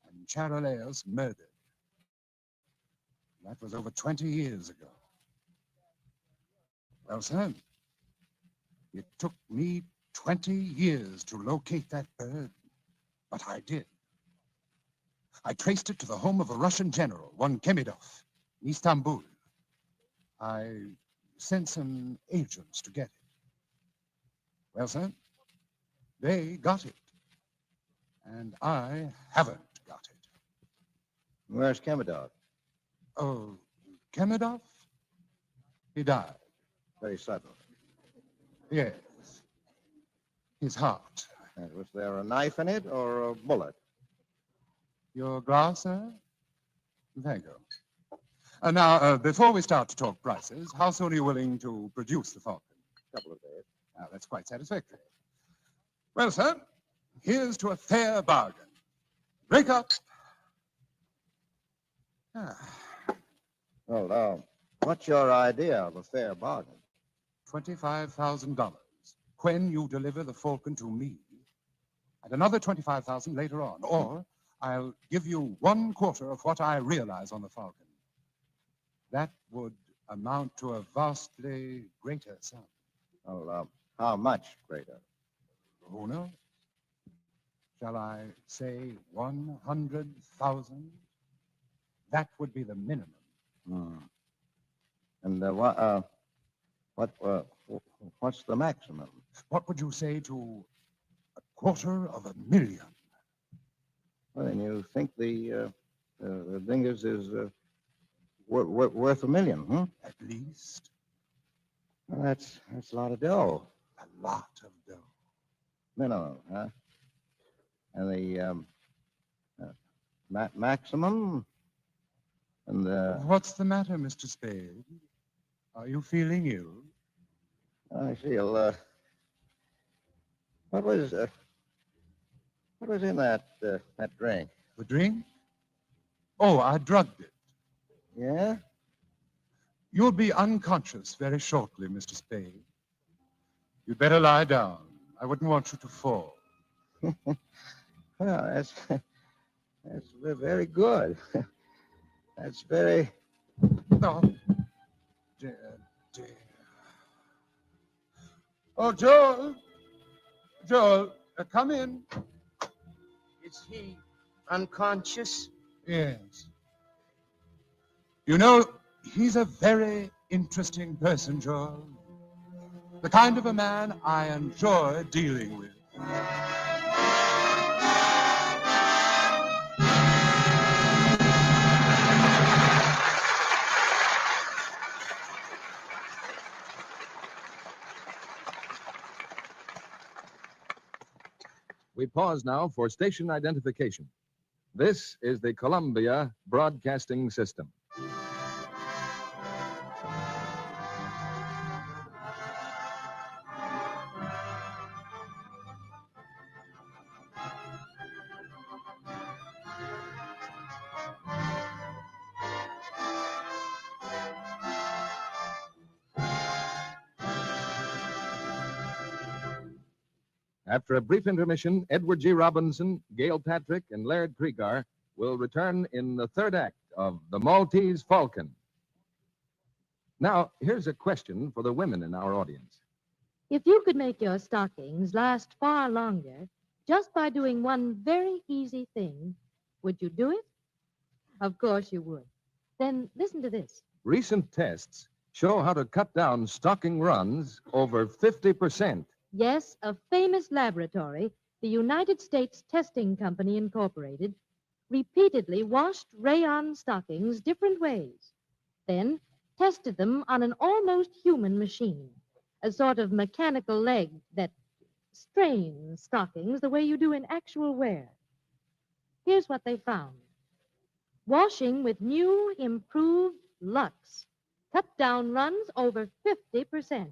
and Charolaos murdered. That was over 20 years ago. Well, sir, it took me 20 years to locate that bird, but I did. I traced it to the home of a Russian general, one Kemidov, in Istanbul. I sent some agents to get it. Well, sir, they got it, and I haven't got it. Where's Kemidov? Oh, Kemidov? He died. Very sudden. Yes. His heart. And was there a knife in it or a bullet? Your glass, sir? Thank you. Now, before we start to talk prices, how soon are you willing to produce the falcon? A couple of days. Now, that's quite satisfactory. Well, sir, here's to a fair bargain. Break up. Well, what's your idea of a fair bargain? $25,000 when you deliver the falcon to me, and another $25,000 later on, or I'll give you 1/4 of what I realize on the falcon. That would amount to a vastly greater sum. Well, how much greater? Who knows? Shall I say 100,000? That would be the minimum. And what's the maximum? What would you say to $250,000? Well, then you think the thing is worth $1 million, huh? At least. Well, that's a lot of dough. A lot of dough. Minimum, huh? And the maximum? And What's the matter, Mr. Spade? Are you feeling ill? I feel, what was in that drink? The drink? Oh, I drugged it. Yeah? You'll be unconscious very shortly, Mr. Spade. You'd better lie down. I wouldn't want you to fall. Well, that's very good. That's very... Oh, dear. Oh, Joel, come in. Is he unconscious? Yes. You know, he's a very interesting person, Joel. The kind of a man I enjoy dealing with. We pause now for station identification. This is the Columbia Broadcasting System. After a brief intermission, Edward G. Robinson, Gail Patrick, and Laird Cregar will return in the third act of The Maltese Falcon. Now, here's a question for the women in our audience. If you could make your stockings last far longer just by doing one very easy thing, would you do it? Of course you would. Then listen to this. Recent tests show how to cut down stocking runs over 50%. Yes, a famous laboratory, the United States Testing Company Incorporated, repeatedly washed rayon stockings different ways, then tested them on an almost human machine, a sort of mechanical leg that strains stockings the way you do in actual wear. Here's what they found. Washing with new, improved Lux cut down runs over 50%.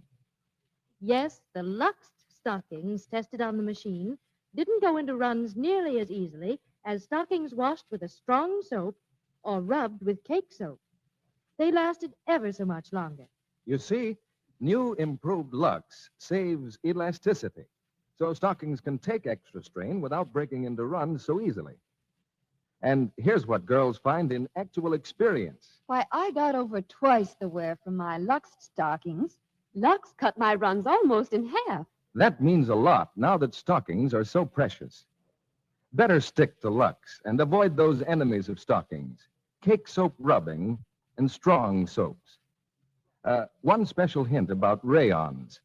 Yes, the Lux stockings tested on the machine didn't go into runs nearly as easily as stockings washed with a strong soap or rubbed with cake soap. They lasted ever so much longer. You see, new improved Lux saves elasticity, so stockings can take extra strain without breaking into runs so easily. And here's what girls find in actual experience. Why, I got over twice the wear from my Lux stockings. Lux cut my runs almost in half. That means a lot now that stockings are so precious. Better stick to Lux and avoid those enemies of stockings, cake soap rubbing and strong soaps. One special hint about rayons.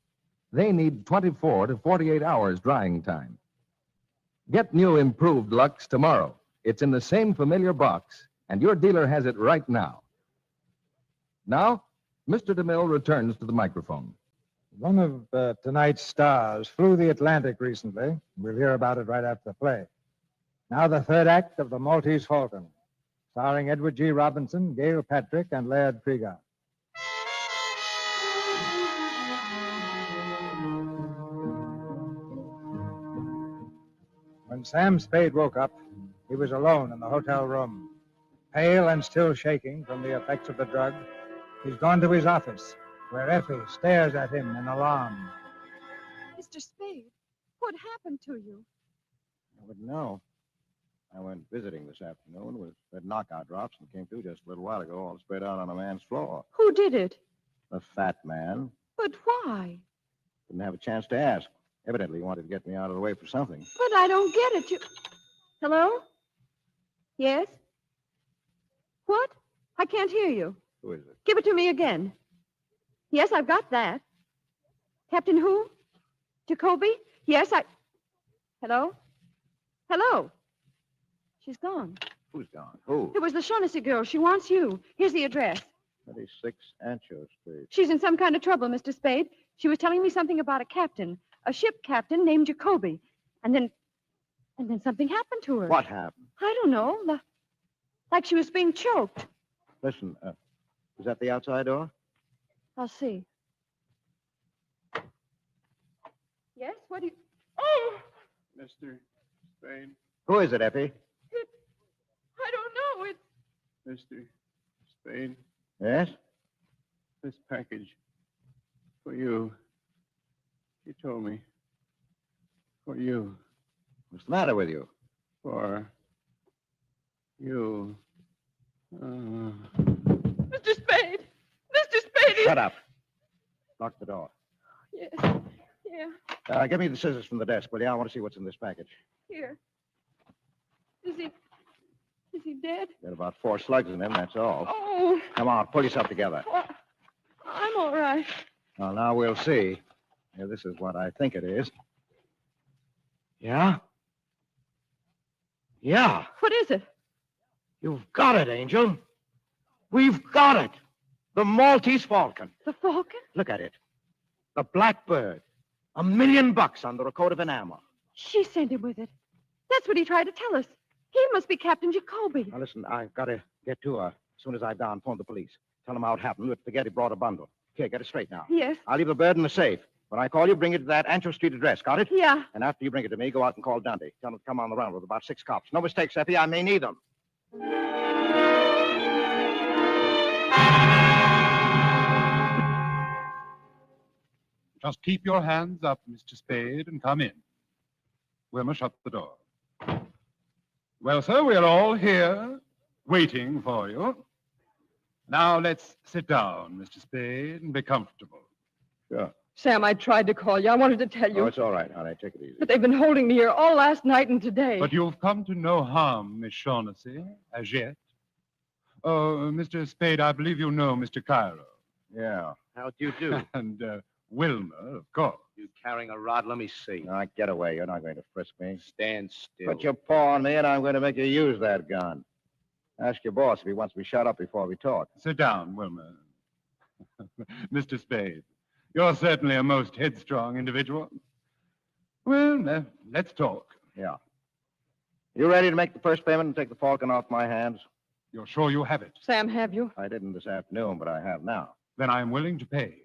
They need 24 to 48 hours drying time. Get new improved Lux tomorrow. It's in the same familiar box, and your dealer has it right now. Now, Mr. DeMille returns to the microphone. One of tonight's stars flew the Atlantic recently. We'll hear about it right after the play. Now the third act of The Maltese Falcon, starring Edward G. Robinson, Gail Patrick, and Laird Cregar. When Sam Spade woke up, he was alone in the hotel room. Pale and still shaking from the effects of the drug, he's gone to his office, where Effie stares at him in alarm. Mr. Spade, what happened to you? I wouldn't know. I went visiting this afternoon with red knockout drops and came to just a little while ago, all spread out on a man's floor. Who did it? A fat man. But why? Didn't have a chance to ask. Evidently he wanted to get me out of the way for something. But I don't get it. You... Hello? Yes? What? I can't hear you. Who is it? Give it to me again. Yes, I've got that. Captain who? Jacoby? Yes, Hello? Hello? She's gone. Who's gone? Who? It was the Shaughnessy girl. She wants you. Here's the address. 26 Ancho Street. She's in some kind of trouble, Mr. Spade. She was telling me something about a captain, a ship captain named Jacoby. And then something happened to her. What happened? I don't know. Like she was being choked. Listen, is that the outside door? I'll see. Yes? What do you... Oh! Mr. Spade. Who is it, Effie? I don't know. It's... Mr. Spade. Yes? This package. For you. You told me. For you. What's the matter with you? For you. Mr. Spade! Mr. Spade! Shut up. Lock the door. Yes. Yeah. Give me the scissors from the desk, will you? I want to see what's in this package. Here. Is he dead? Got about 4 slugs in him, that's all. Oh. Come on, pull yourself together. Well, I'm all right. Well, now we'll see. Here, this is what I think it is. Yeah? Yeah. What is it? You've got it, Angel. We've got it. The Maltese Falcon. The Falcon? Look at it. The Blackbird. $1 million under a coat of enamel. She sent him with it. That's what he tried to tell us. He must be Captain Jacoby. Now, listen, I've got to get to her. As soon as I'm down, phone the police. Tell them how it happened. That Spaghetti brought a bundle. Here, get it straight now. Yes. I'll leave the bird in the safe. When I call you, bring it to that Ancho Street address. Got it? Yeah. And after you bring it to me, go out and call Dundee. Tell him to come on the run with about 6 cops. No mistakes, Effie. I may need them. Just keep your hands up, Mr. Spade, and come in. Wilma, shut the door. Well, sir, we're all here, waiting for you. Now let's sit down, Mr. Spade, and be comfortable. Sure. Sam, I tried to call you. I wanted to tell you. Oh, it's all right, honey. Take it easy. But they've been holding me here all last night and today. But you've come to no harm, Miss Shaughnessy, as yet. Oh, Mr. Spade, I believe you know Mr. Cairo. Yeah. How do you do? And Wilma, of course. You carrying a rod? Let me see. Now, get away. You're not going to frisk me. Stand still. Put your paw on me, and I'm going to make you use that gun. Ask your boss if he wants me shut up before we talk. Sit down, Wilma. Mr. Spade, you're certainly a most headstrong individual. Well, let's talk. Yeah. You ready to make the first payment and take the Falcon off my hands? You're sure you have it? Sam, have you? I didn't this afternoon, but I have now. Then I'm willing to pay.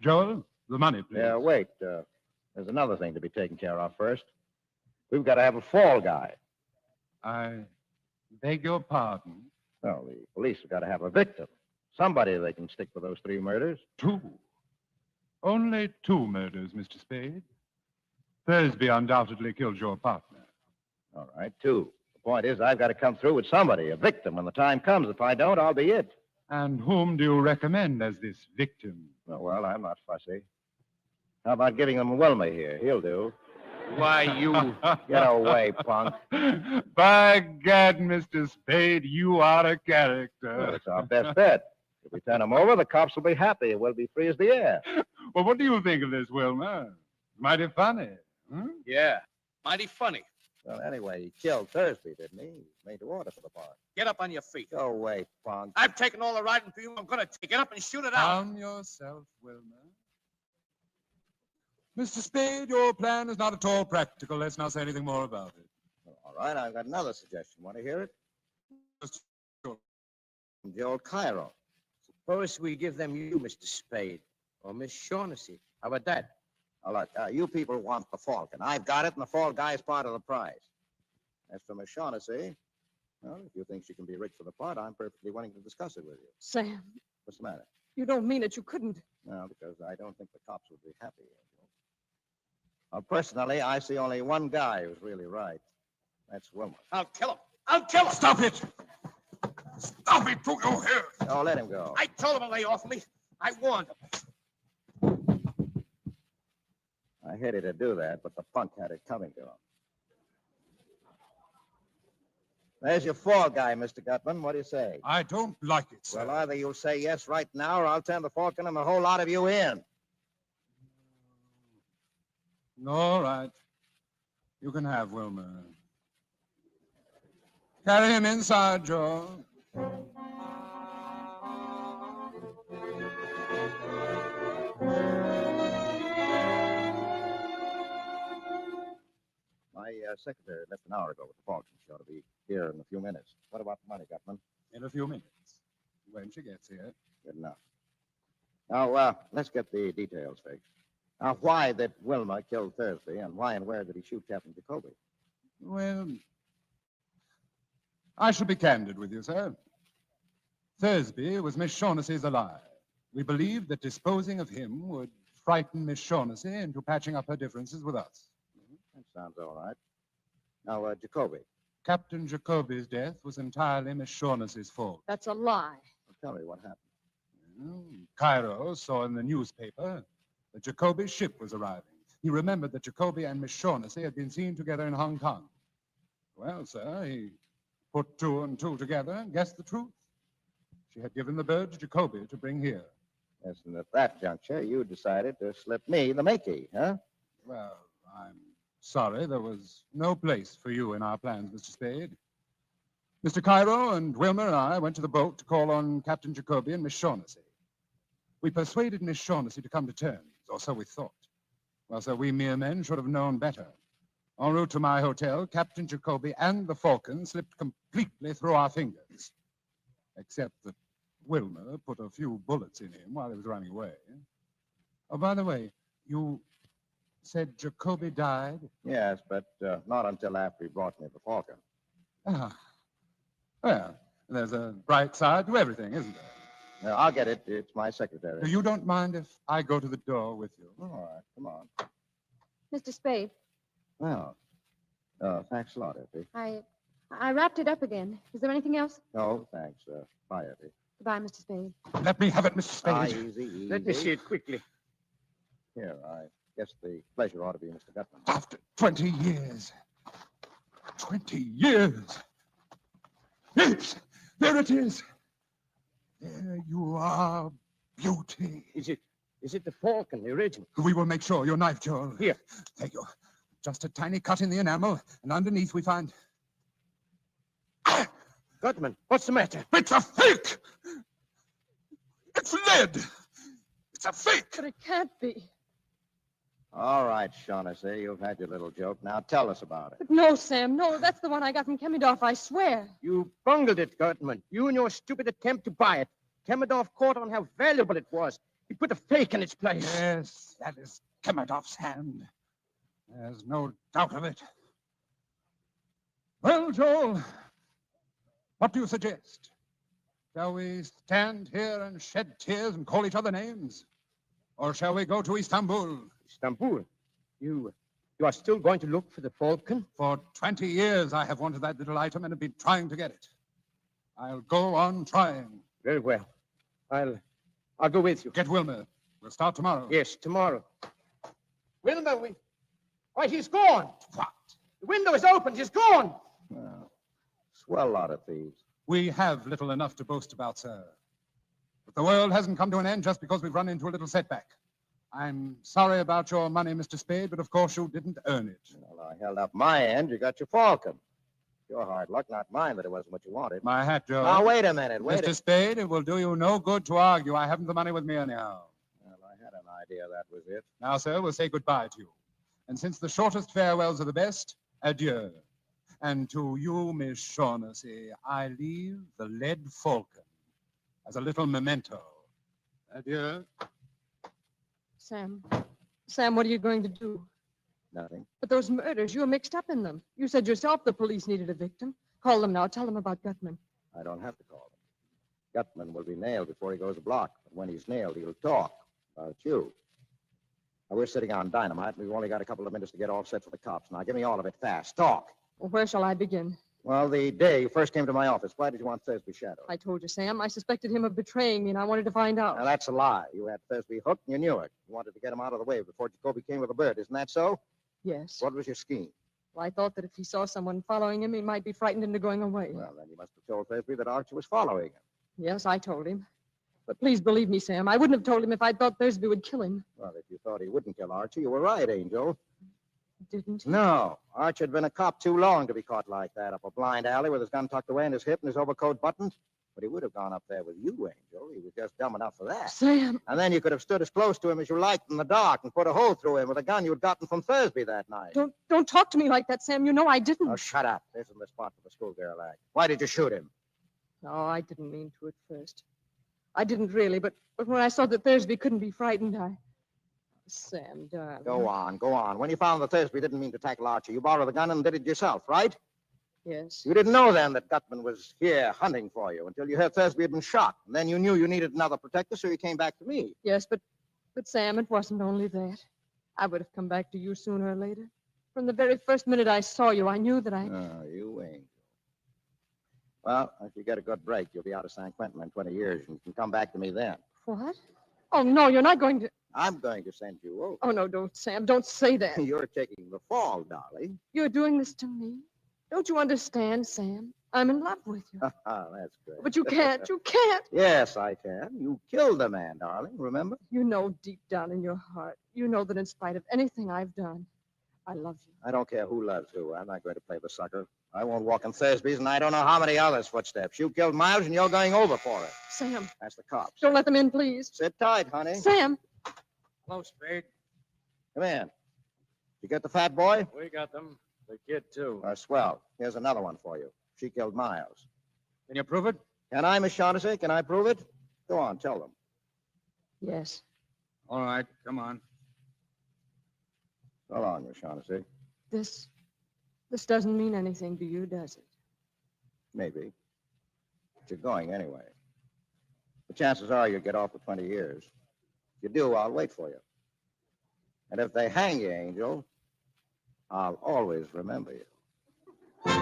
Joel, the money, please. Yeah, wait. There's another thing to be taken care of first. We've got to have a fall guy. I beg your pardon. Well, the police have got to have a victim. Somebody they can stick for those 3 murders. 2. Only 2 murders, Mr. Spade. Thursby undoubtedly killed your partner. All right, 2. The point is, I've got to come through with somebody, a victim, when the time comes. If I don't, I'll be it. And whom do you recommend as this victim? Oh, well, I'm not fussy. How about giving them Wilma here? He'll do. Why, you... Get away, punk. By gad, Mr. Spade, you are a character. Well, it's our best bet. If we turn him over, the cops will be happy. We'll be free as the air. Well, what do you think of this, Wilma? Mighty funny. Hmm? Yeah, mighty funny. Well, anyway, he killed Thursby, didn't he? He's made to order for the part. Get up on your feet. Go away, punk. I've taken all the riding for you. I'm going to take it up and shoot it out. Calm yourself, Wilma. Mr. Spade, your plan is not at all practical. Let's not say anything more about it. All right, I've got another suggestion. Want to hear it? From Joel Cairo. Suppose we give them you, Mr. Spade, or Miss Shaughnessy. How about that? Now, look, you people want the Falcon. I've got it, and the fall guy's part of the prize. As for Miss Shaughnessy, well, if you think she can be rigged for the part, I'm perfectly willing to discuss it with you. Sam, What's the matter? you don't mean it. You couldn't. No, because I don't think the cops would be happy. Well, personally, I see only one guy who's really right. That's Wilma. I'll kill him. I'll kill him. Stop it! Stop it, do you hear? Oh, let him go. I told him to lay off me. I warned him. I hated to do that, but the punk had it coming to him. There's your fall guy, Mr. Gutman. What do you say? I don't like it, sir. Well, either you'll say yes right now, or I'll turn the Falcon and the whole lot of you in. All right. You can have Wilma. Carry him inside, Joel. My secretary left an hour ago with the Falcon. She ought to be here in a few minutes. What about the money, Gutman? In a few minutes. When she gets here. Good enough. Now, let's get the details fixed. Now, why did Wilma kill Thursby, and why and where did he shoot Captain Jacoby? Well, I shall be candid with you, sir. Thursby was Miss Shaughnessy's ally. We believed that disposing of him would frighten Miss Shaughnessy into patching up her differences with us. That sounds all right. Now, Jacoby. Captain Jacoby's death was entirely Miss Shaughnessy's fault. That's a lie. Well, tell me what happened. Well, Cairo saw in the newspaper that Jacoby's ship was arriving. He remembered that Jacoby and Miss Shaughnessy had been seen together in Hong Kong. Well, sir, he put 2 and 2 together and guessed the truth. She had given the bird to Jacoby to bring here. Yes, and at that juncture, you decided to slip me the Makey, huh? Well, I'm sorry there was no place for you in our plans, Mr. Spade. Mr. Cairo and Wilma and I went to the boat to call on Captain Jacoby and Miss Shaughnessy. We persuaded Miss Shaughnessy to come to terms, or so we thought. Well, sir, we mere men should have known better. En route to my hotel, Captain Jacoby and the Falcon slipped completely through our fingers. Except that Wilmer put a few bullets in him while he was running away. Oh, by the way, you said Jacoby died? Yes, but not until after he brought me the Falcon. Ah. Well, there's a bright side to everything, isn't there? No, I'll get it. It's my secretary. You don't mind if I go to the door with you? All right, come on. Mr. Spade, Well, thanks a lot, Effie. I wrapped it up again. Is there anything else? No, thanks. Bye, Effie. Goodbye, Mr. Spade. Let me have it, Mr. Spade. Ah, easy. Let me see it quickly. Here, I guess the pleasure ought to be Mr. Gutman. After 20 years. 20 years. Yes, there it is. There you are, beauty. Is it the Falcon, the original? We will make sure. Your knife, Joel. Here. There you. Just a tiny cut in the enamel, and underneath we find... Gutman, what's the matter? It's a fake! It's lead! It's a fake! But it can't be. All right, Shaughnessy, you've had your little joke. Now tell us about it. But no, Sam, no. That's the one I got from Kemidorf, I swear. You bungled it, Gutman. You and your stupid attempt to buy it. Kemidorf caught on how valuable it was. He put a fake in its place. Yes, that is Kemidorf's hand. There's no doubt of it. Well, Joel, what do you suggest? Shall we stand here and shed tears and call each other names? Or shall we go to Istanbul? Istanbul? You are still going to look for the Falcon? For 20 years I have wanted that little item and have been trying to get it. I'll go on trying. Very well. I'll go with you. Get Wilmer. We'll start tomorrow. Yes, tomorrow. Wilmer, why, he's gone. What? The window is open. He's gone. Well, swell lot of thieves. We have little enough to boast about, sir. But the world hasn't come to an end just because we've run into a little setback. I'm sorry about your money, Mr. Spade, but of course you didn't earn it. Well, I held up my end. You got your Falcon. Your hard luck, not mine, that it wasn't what you wanted. My hat, Joe. Now, wait a minute. Mr. Spade, it will do you no good to argue. I haven't the money with me anyhow. Well, I had an idea that was it. Now, sir, we'll say goodbye to you. And since the shortest farewells are the best, adieu. And to you, Miss Shaughnessy, I leave the lead Falcon as a little memento. Adieu. Sam, what are you going to do? Nothing. But those murders, you were mixed up in them. You said yourself the police needed a victim. Call them now. Tell them about Gutman. I don't have to call him. Gutman will be nailed before he goes a block. But when he's nailed, he'll talk about you. Now, we're sitting on dynamite, and we've only got a couple of minutes to get all set for the cops. Now, give me all of it fast. Talk. Well, where shall I begin? Well, the day you first came to my office, why did you want Thursby shadowed? I told you, Sam. I suspected him of betraying me, and I wanted to find out. Now, that's a lie. You had Thursby hooked, and you knew it. You wanted to get him out of the way before Jacoby came with a bird. Isn't that so? Yes. What was your scheme? Well, I thought that if he saw someone following him, he might be frightened into going away. Well, then you must have told Thursby that Archie was following him. Yes, I told him. But please believe me, Sam. I wouldn't have told him if I'd thought Thursby would kill him. Well, if you thought he wouldn't kill Archie, you were right, Angel. Didn't he? No. Archie had been a cop too long to be caught like that, up a blind alley with his gun tucked away in his hip and his overcoat buttoned. But he would have gone up there with you, Angel. He was just dumb enough for that. Sam! And then you could have stood as close to him as you liked in the dark and put a hole through him with a gun you'd gotten from Thursby that night. Don't talk to me like that, Sam. You know I didn't. Oh, shut up. This isn't the spot for the schoolgirl act. Why did you shoot him? No, I didn't mean to at first. I didn't really, but when I saw that Thursby couldn't be frightened, Sam, darling. Go on. When you found that Thursby didn't mean to tackle Archie, you borrowed the gun and did it yourself, right? Yes. You didn't know then that Gutman was here hunting for you until you heard Thursby had been shot. And then you knew you needed another protector, so you came back to me. Yes, but Sam, it wasn't only that. I would have come back to you sooner or later. From the very first minute I saw you, I knew that Oh, you angel. Well, if you get a good break, you'll be out of San Quentin in 20 years, and you can come back to me then. What? Oh, no, you're not going to... I'm going to send you over. Oh, no, don't, Sam. Don't say that. You're taking the fall, darling. You're doing this to me. Don't you understand, Sam? I'm in love with you. That's great. But you can't. You can't. Yes, I can. You killed the man, darling, remember? You know deep down in your heart, you know that in spite of anything I've done, I love you. I don't care who loves who. I'm not going to play the sucker. I won't walk in Thursby's, and I don't know how many others' footsteps. You killed Miles, and you're going over for it. Sam. That's the cops. Don't let them in, please. Sit tight, honey. Sam. Hello, Spade. Come in. You get the fat boy? We got them. The kid, too. Swell. Here's another one for you. She killed Miles. Can you prove it? Can I, Miss Shaughnessy? Can I prove it? Go on, tell them. Yes. All right, come on. So long, Miss Shaughnessy. This doesn't mean anything to you, does it? Maybe. But you're going anyway. The chances are you'll get off for 20 years. If you do, I'll wait for you. And if they hang you, Angel, I'll always remember you. Our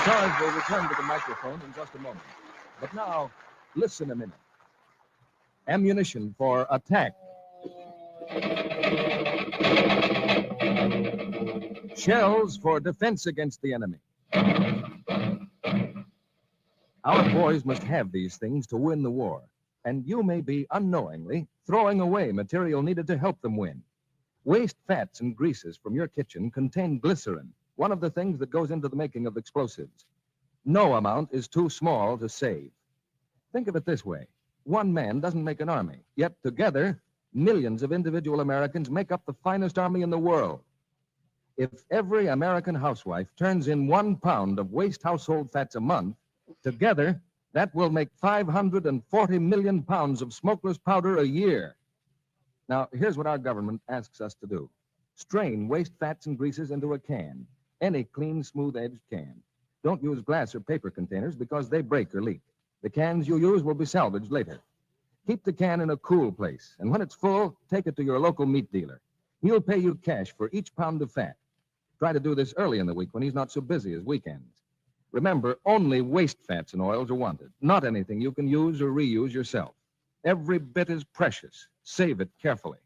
stars will return to the microphone in just a moment. But now, listen a minute. Ammunition for attack. Shells for defense against the enemy. Our boys must have these things to win the war, and you may be unknowingly throwing away material needed to help them win. Waste fats and greases from your kitchen contain glycerin, one of the things that goes into the making of explosives. No amount is too small to save. Think of it this way. One man doesn't make an army, yet together, millions of individual Americans make up the finest army in the world. If every American housewife turns in 1 pound of waste household fats a month, together, that will make 540 million pounds of smokeless powder a year. Now, here's what our government asks us to do. Strain waste fats and greases into a can, any clean, smooth-edged can. Don't use glass or paper containers because they break or leak. The cans you use will be salvaged later. Keep the can in a cool place, and when it's full, take it to your local meat dealer. He'll pay you cash for each pound of fat. Try to do this early in the week when he's not so busy as weekends. Remember, only waste fats and oils are wanted, not anything you can use or reuse yourself. Every bit is precious. Save it carefully.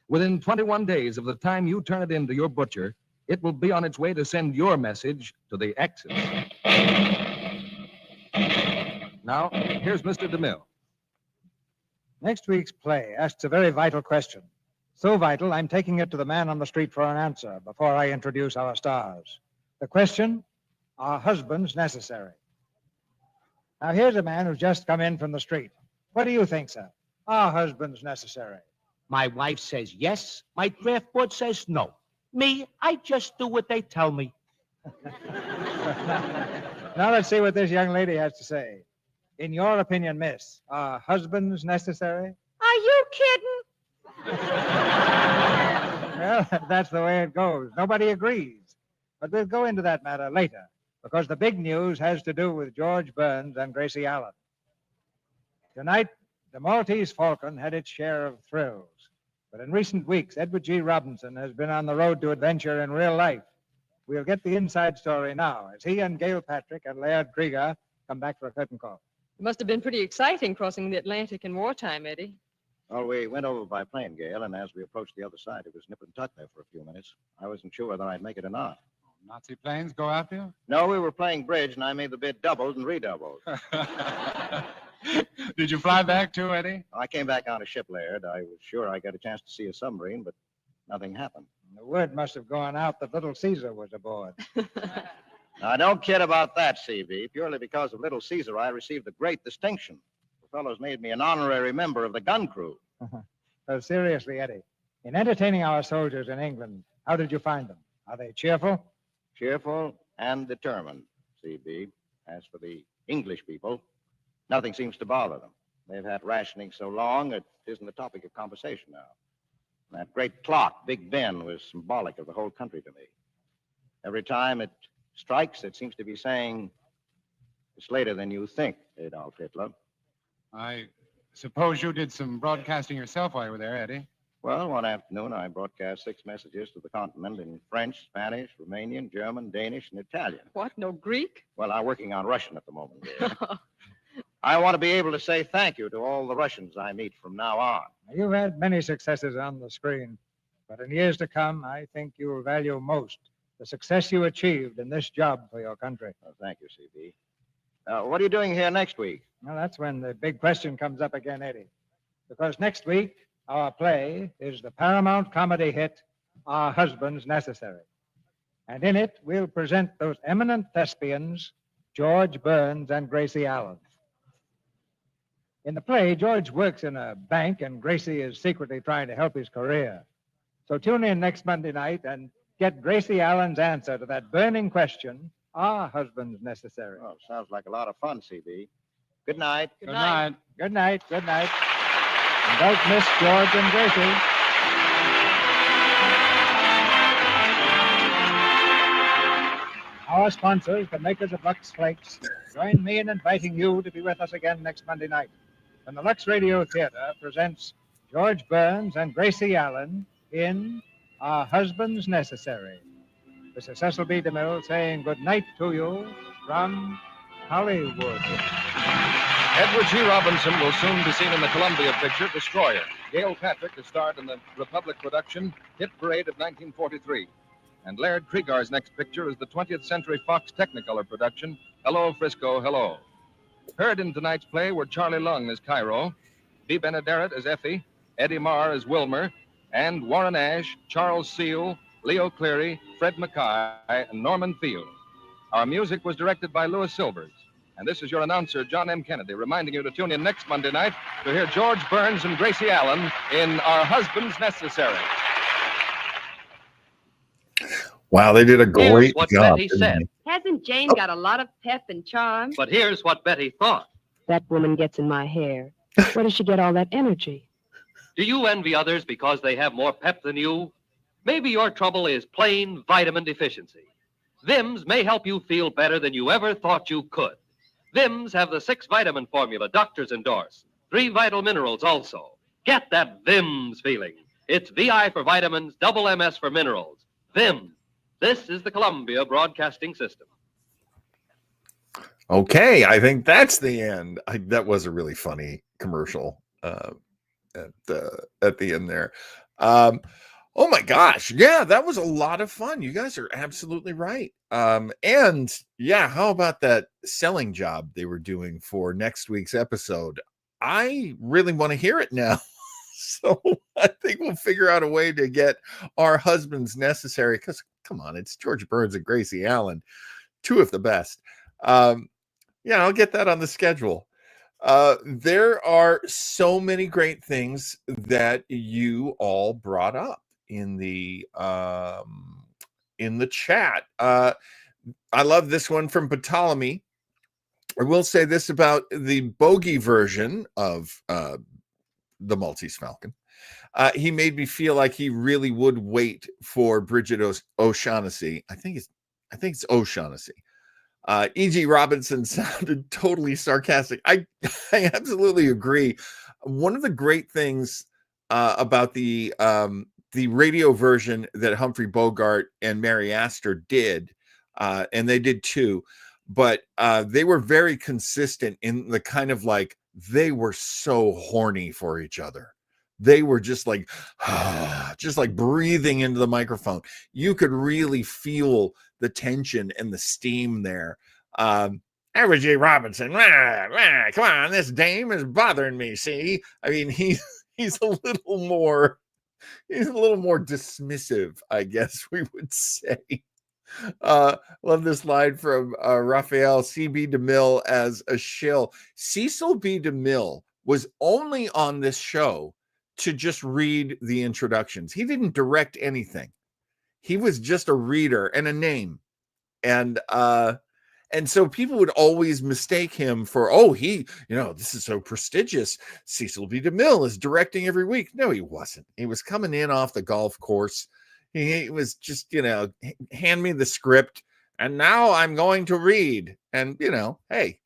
Within 21 days of the time you turn it in to your butcher, it will be on its way to send your message to the Axis. Now, here's Mr. DeMille. Next week's play asks a very vital question. So vital, I'm taking it to the man on the street for an answer before I introduce our stars. The question, are husbands necessary? Now, here's a man who's just come in from the street. What do you think, sir? Are husbands necessary? My wife says yes. My draft board says no. Me, I just do what they tell me. Now let's see what this young lady has to say. In your opinion, miss, are husbands necessary? Are you kidding? Well, that's the way it goes. Nobody agrees. But we'll go into that matter later, because the big news has to do with George Burns and Gracie Allen. Tonight, the Maltese Falcon had its share of thrills. But in recent weeks, Edward G. Robinson has been on the road to adventure in real life. We'll get the inside story now as he and Gail Patrick and Laird Krieger come back for a curtain call. It must have been pretty exciting crossing the Atlantic in wartime, Eddie. Well, we went over by plane, Gail, and as we approached the other side, it was nip and tuck there for a few minutes. I wasn't sure whether I'd make it or not. Nazi planes go after you? No, we were playing bridge, and I made the bid doubled and redoubled. Did you fly back too, Eddie? I came back on a ship, Laird. I was sure I got a chance to see a submarine, but nothing happened. The word must have gone out that Little Caesar was aboard. Now, don't kid about that, C.B. Purely because of Little Caesar, I received a great distinction. The fellows made me an honorary member of the gun crew. So seriously, Eddie, in entertaining our soldiers in England, how did you find them? Are they cheerful? Cheerful and determined, C.B. As for the English people, nothing seems to bother them. They've had rationing so long, it isn't a topic of conversation now. That great clock, Big Ben, was symbolic of the whole country to me. Every time it strikes, it seems to be saying, it's later than you think, Adolf Hitler. I suppose you did some broadcasting yourself while you were there, Eddie. Well, one afternoon, I broadcast 6 messages to the continent in French, Spanish, Romanian, German, Danish, and Italian. What, no Greek? Well, I'm working on Russian at the moment. I want to be able to say thank you to all the Russians I meet from now on. You've had many successes on the screen, but in years to come, I think you will value most the success you achieved in this job for your country. Well, thank you, C.B. What are you doing here next week? Well, that's when the big question comes up again, Eddie. Because next week, our play is the Paramount comedy hit, Are Husbands Necessary? And in it, we'll present those eminent thespians, George Burns and Gracie Allen. In the play, George works in a bank and Gracie is secretly trying to help his career. So tune in next Monday night and get Gracie Allen's answer to that burning question, are husbands necessary? Oh, sounds like a lot of fun, CB. Good night. Good night. Good night. Good night. And don't miss George and Gracie. Our sponsors, the makers of Lux Flakes, join me in inviting you to be with us again next Monday night when the Lux Radio Theater presents George Burns and Gracie Allen in Are Husbands Necessary? This is Cecil B. DeMille saying good night to you from Hollywood. Edward G. Robinson will soon be seen in the Columbia picture Destroyer. Gail Patrick is starred in the Republic production Hit Parade of 1943. And Laird Kriegar's next picture is the 20th Century Fox Technicolor production Hello, Frisco, Hello. Heard in tonight's play were Charlie Lung as Cairo, Bea Benaderet as Effie, Eddie Marr as Wilmer, and Warren Ash, Charles Seal, Leo Cleary, Fred Mackay, and Norman Field. Our music was directed by Louis Silvers. And this is your announcer, John M. Kennedy, reminding you to tune in next Monday night to hear George Burns and Gracie Allen in Are Husbands Necessary? Wow, they did a great what job. Betty said. Hasn't Jane got a lot of pep and charm? But here's what Betty thought. That woman gets in my hair. Where does she get all that energy? Do you envy others because they have more pep than you? Maybe your trouble is plain vitamin deficiency. Vims may help you feel better than you ever thought you could. Vims have the 6-vitamin formula doctors endorse. 3 vital minerals also. Get that Vims feeling. It's VI for vitamins, double MS for minerals. Vims. This is the Columbia Broadcasting System. Okay, I think that's the end. That was a really funny commercial at the end there. Oh my gosh, yeah, that was a lot of fun. You guys are absolutely right. And yeah, how about that selling job they were doing for next week's episode? I really want to hear it now. So I think we'll figure out a way to get Our Husbands Necessary, because come on, it's George Burns and Gracie Allen, 2 of the best. Yeah, I'll get that on the schedule. There are so many great things that you all brought up in the chat. I love this one from Ptolemy. I will say this about the bogey version of the Maltese Falcon. He made me feel like he really would wait for Bridget O'Shaughnessy. I think it's O'Shaughnessy. E.G. Robinson sounded totally sarcastic. I absolutely agree. One of the great things about the radio version that Humphrey Bogart and Mary Astor did, and they did too, but they were very consistent in the kind of like, they were so horny for each other. They were just like breathing into the microphone. You could really feel the tension and the steam there. Edward G. Robinson, come on, this dame is bothering me. See, I mean, he's a little more dismissive, I guess we would say. Love this line from Raphael C.B. DeMille as a shill. Cecil B. DeMille was only on this show to just read the introductions. He didn't direct anything. He was just a reader and a name. And so people would always mistake him for, this is so prestigious. Cecil B. DeMille is directing every week. No, he wasn't. He was coming in off the golf course. He was just, hand me the script and now I'm going to read. And, hey,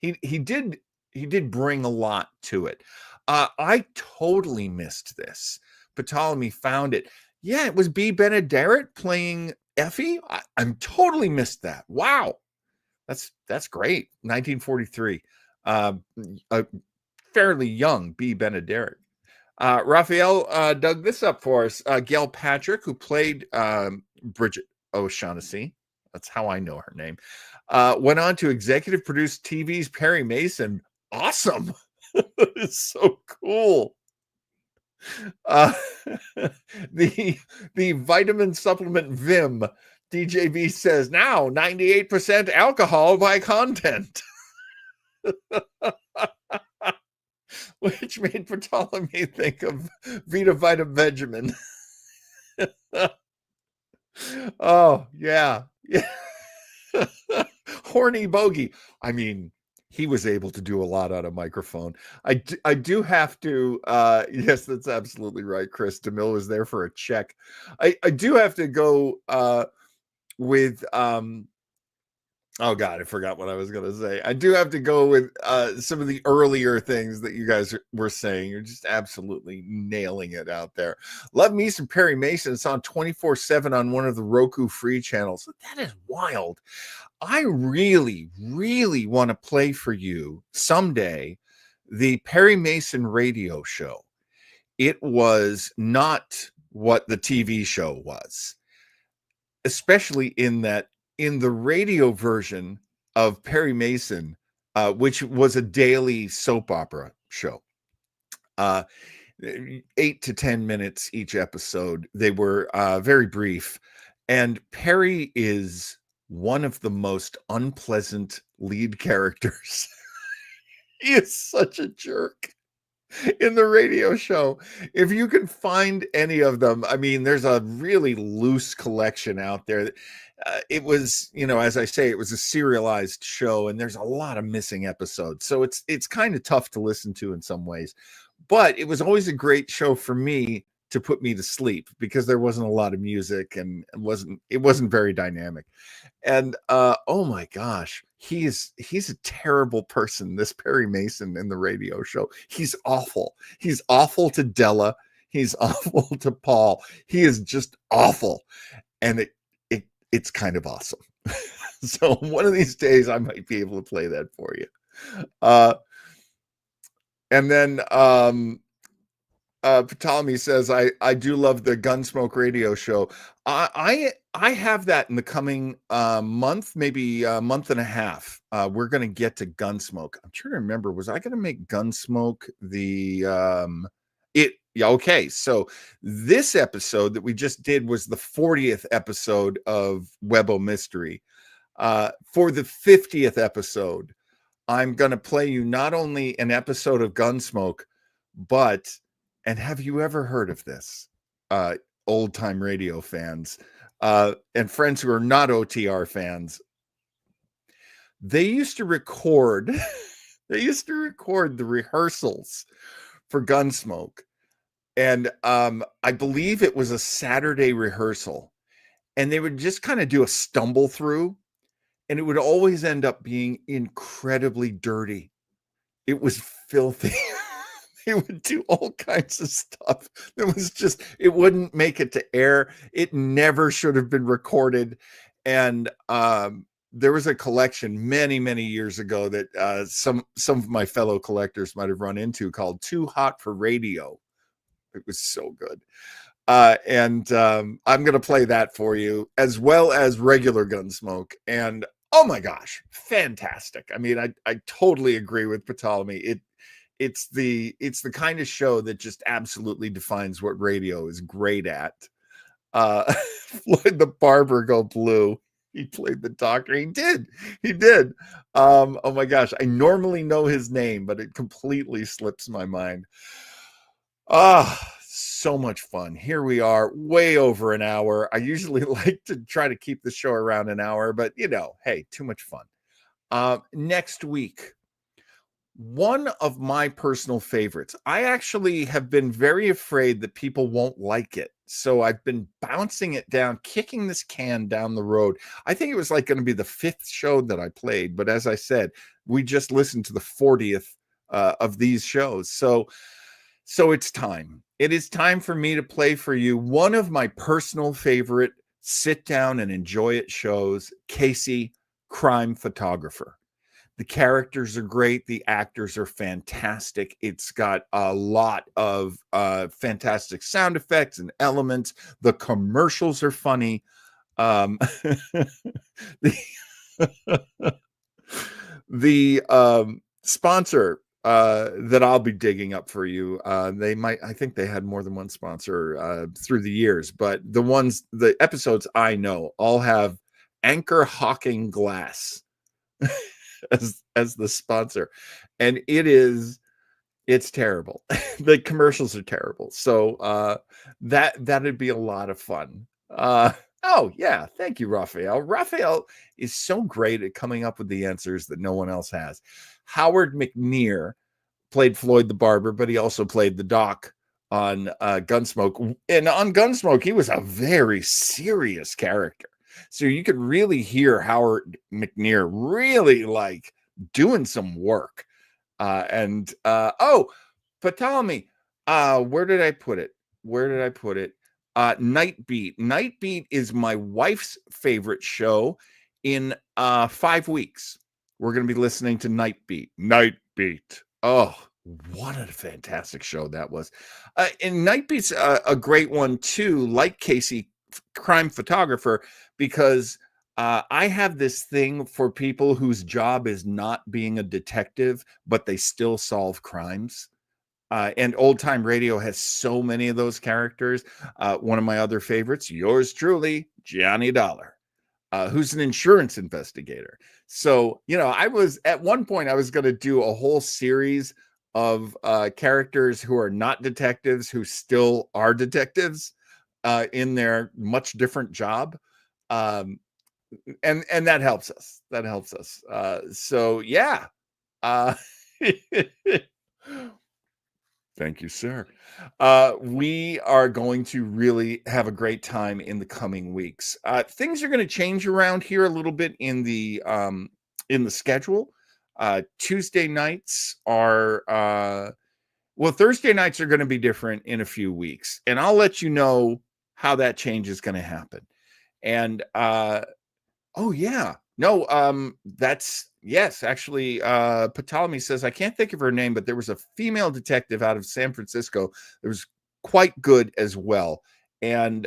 he did bring a lot to it. I totally missed this. Ptolemy found it. Yeah, it was Bea Benaderet playing Effie. I'm totally missed that. Wow. That's great. 1943. A fairly young Bea Benaderet. Raphael dug this up for us. Gail Patrick, who played Bridget O'Shaughnessy, that's how I know her name, went on to executive produce TV's Perry Mason. Awesome. It's so cool. The vitamin supplement Vim, DJB says, now 98% alcohol by content. which made Ptolemy think of Vita Vita Benjamin. Oh, yeah. Yeah. Horny Bogey. I mean, he was able to do a lot on a microphone. I do have to, yes, that's absolutely right, Chris. DeMille was there for a check. I do have to go with, oh God, I forgot what I was going to say. I do have to go with some of the earlier things that you guys were saying. You're just absolutely nailing it out there. Love me some Perry Mason. It's on 24/7 on one of the Roku free channels. That is wild. I really, really want to play for you someday the Perry Mason radio show. It was not what the TV show was, especially in that in the radio version of Perry Mason, which was a daily soap opera show, 8 to 10 minutes each episode. They were very brief. And Perry is one of the most unpleasant lead characters. He is such a jerk in the radio show. If you can find any of them, I mean, there's a really loose collection out there. It was, as I say, it was a serialized show, and there's a lot of missing episodes. So it's kind of tough to listen to in some ways. But it was always a great show for me to put me to sleep because there wasn't a lot of music and it wasn't very dynamic. And oh my gosh, he's a terrible person, this Perry Mason in the radio show. He's awful. He's awful to Della. He's awful to Paul. He is just awful. And it's kind of awesome. So one of these days I might be able to play that for you. And then Ptolemy says, I do love the Gunsmoke radio show. I have that in the coming month, maybe a month and a half. We're going to get to Gunsmoke. I'm trying to remember, was I going to make Gunsmoke yeah, okay. So this episode that we just did was the 40th episode of Webbo Mystery. For the 50th episode, I'm going to play you not only an episode of Gunsmoke, but, and have you ever heard of this, old time radio fans and friends who are not OTR fans? They used to record, the rehearsals for Gunsmoke. And I believe it was a Saturday rehearsal, and they would just kind of do a stumble through, and it would always end up being incredibly dirty. It was filthy. They would do all kinds of stuff. It wouldn't make it to air. It never should have been recorded. And there was a collection many, many years ago that some of my fellow collectors might have run into called Too Hot for Radio. It was so good. And I'm going to play that for you, as well as regular Gunsmoke. And oh my gosh, fantastic. I mean, I totally agree with Ptolemy. It's the kind of show that just absolutely defines what radio is great at. Floyd the Barber go blue. He played the doctor. He did. Oh my gosh, I normally know his name, but it completely slips my mind. So much fun. Here we are, way over an hour. I usually like to try to keep the show around an hour, but hey, too much fun. Next week, one of my personal favorites. I actually have been very afraid that people won't like it. So I've been bouncing it down, kicking this can down the road. I think it was like going to be the 5th show that I played. But as I said, we just listened to the 40th of these shows. So it's time. It is time for me to play for you one of my personal favorite sit down and enjoy it shows, Casey, Crime Photographer. The characters are great. The actors are fantastic. It's got a lot of fantastic sound effects and elements. The commercials are funny. The sponsor that I'll be digging up for you. I think they had more than one sponsor through the years, but the episodes I know all have Anchor Hawking Glass as the sponsor. And it is It's terrible. The commercials are terrible. So that'd be a lot of fun. Oh yeah, thank you, Raphael. Raphael is so great at coming up with the answers that no one else has. Howard McNear played Floyd the Barber, but he also played the Doc on Gunsmoke. And on Gunsmoke, he was a very serious character. So you could really hear Howard McNear really like doing some work. Oh, Ptolemy, where did I put it? Night Beat. Night Beat is my wife's favorite show. In 5 weeks, we're going to be listening to Night Beat. Night Beat. Oh, what a fantastic show that was. And Night Beat's a great one too, like Casey, crime photographer, because I have this thing for people whose job is not being a detective, but they still solve crimes. And Old Time Radio has so many of those characters. One of my other favorites, yours truly, Johnny Dollar, who's an insurance investigator. So, I was at one point, I was going to do a whole series of characters who are not detectives, who still are detectives in their much different job. And that helps us. So yeah. Thank you, sir. We are going to really have a great time in the coming weeks. Things are going to change around here a little bit in the schedule. Tuesday nights are Thursday nights are going to be different in a few weeks, and I'll let you know how that change is going to happen. And oh yeah. No, yes, actually, Ptolemy says, I can't think of her name, but there was a female detective out of San Francisco that was quite good as well. And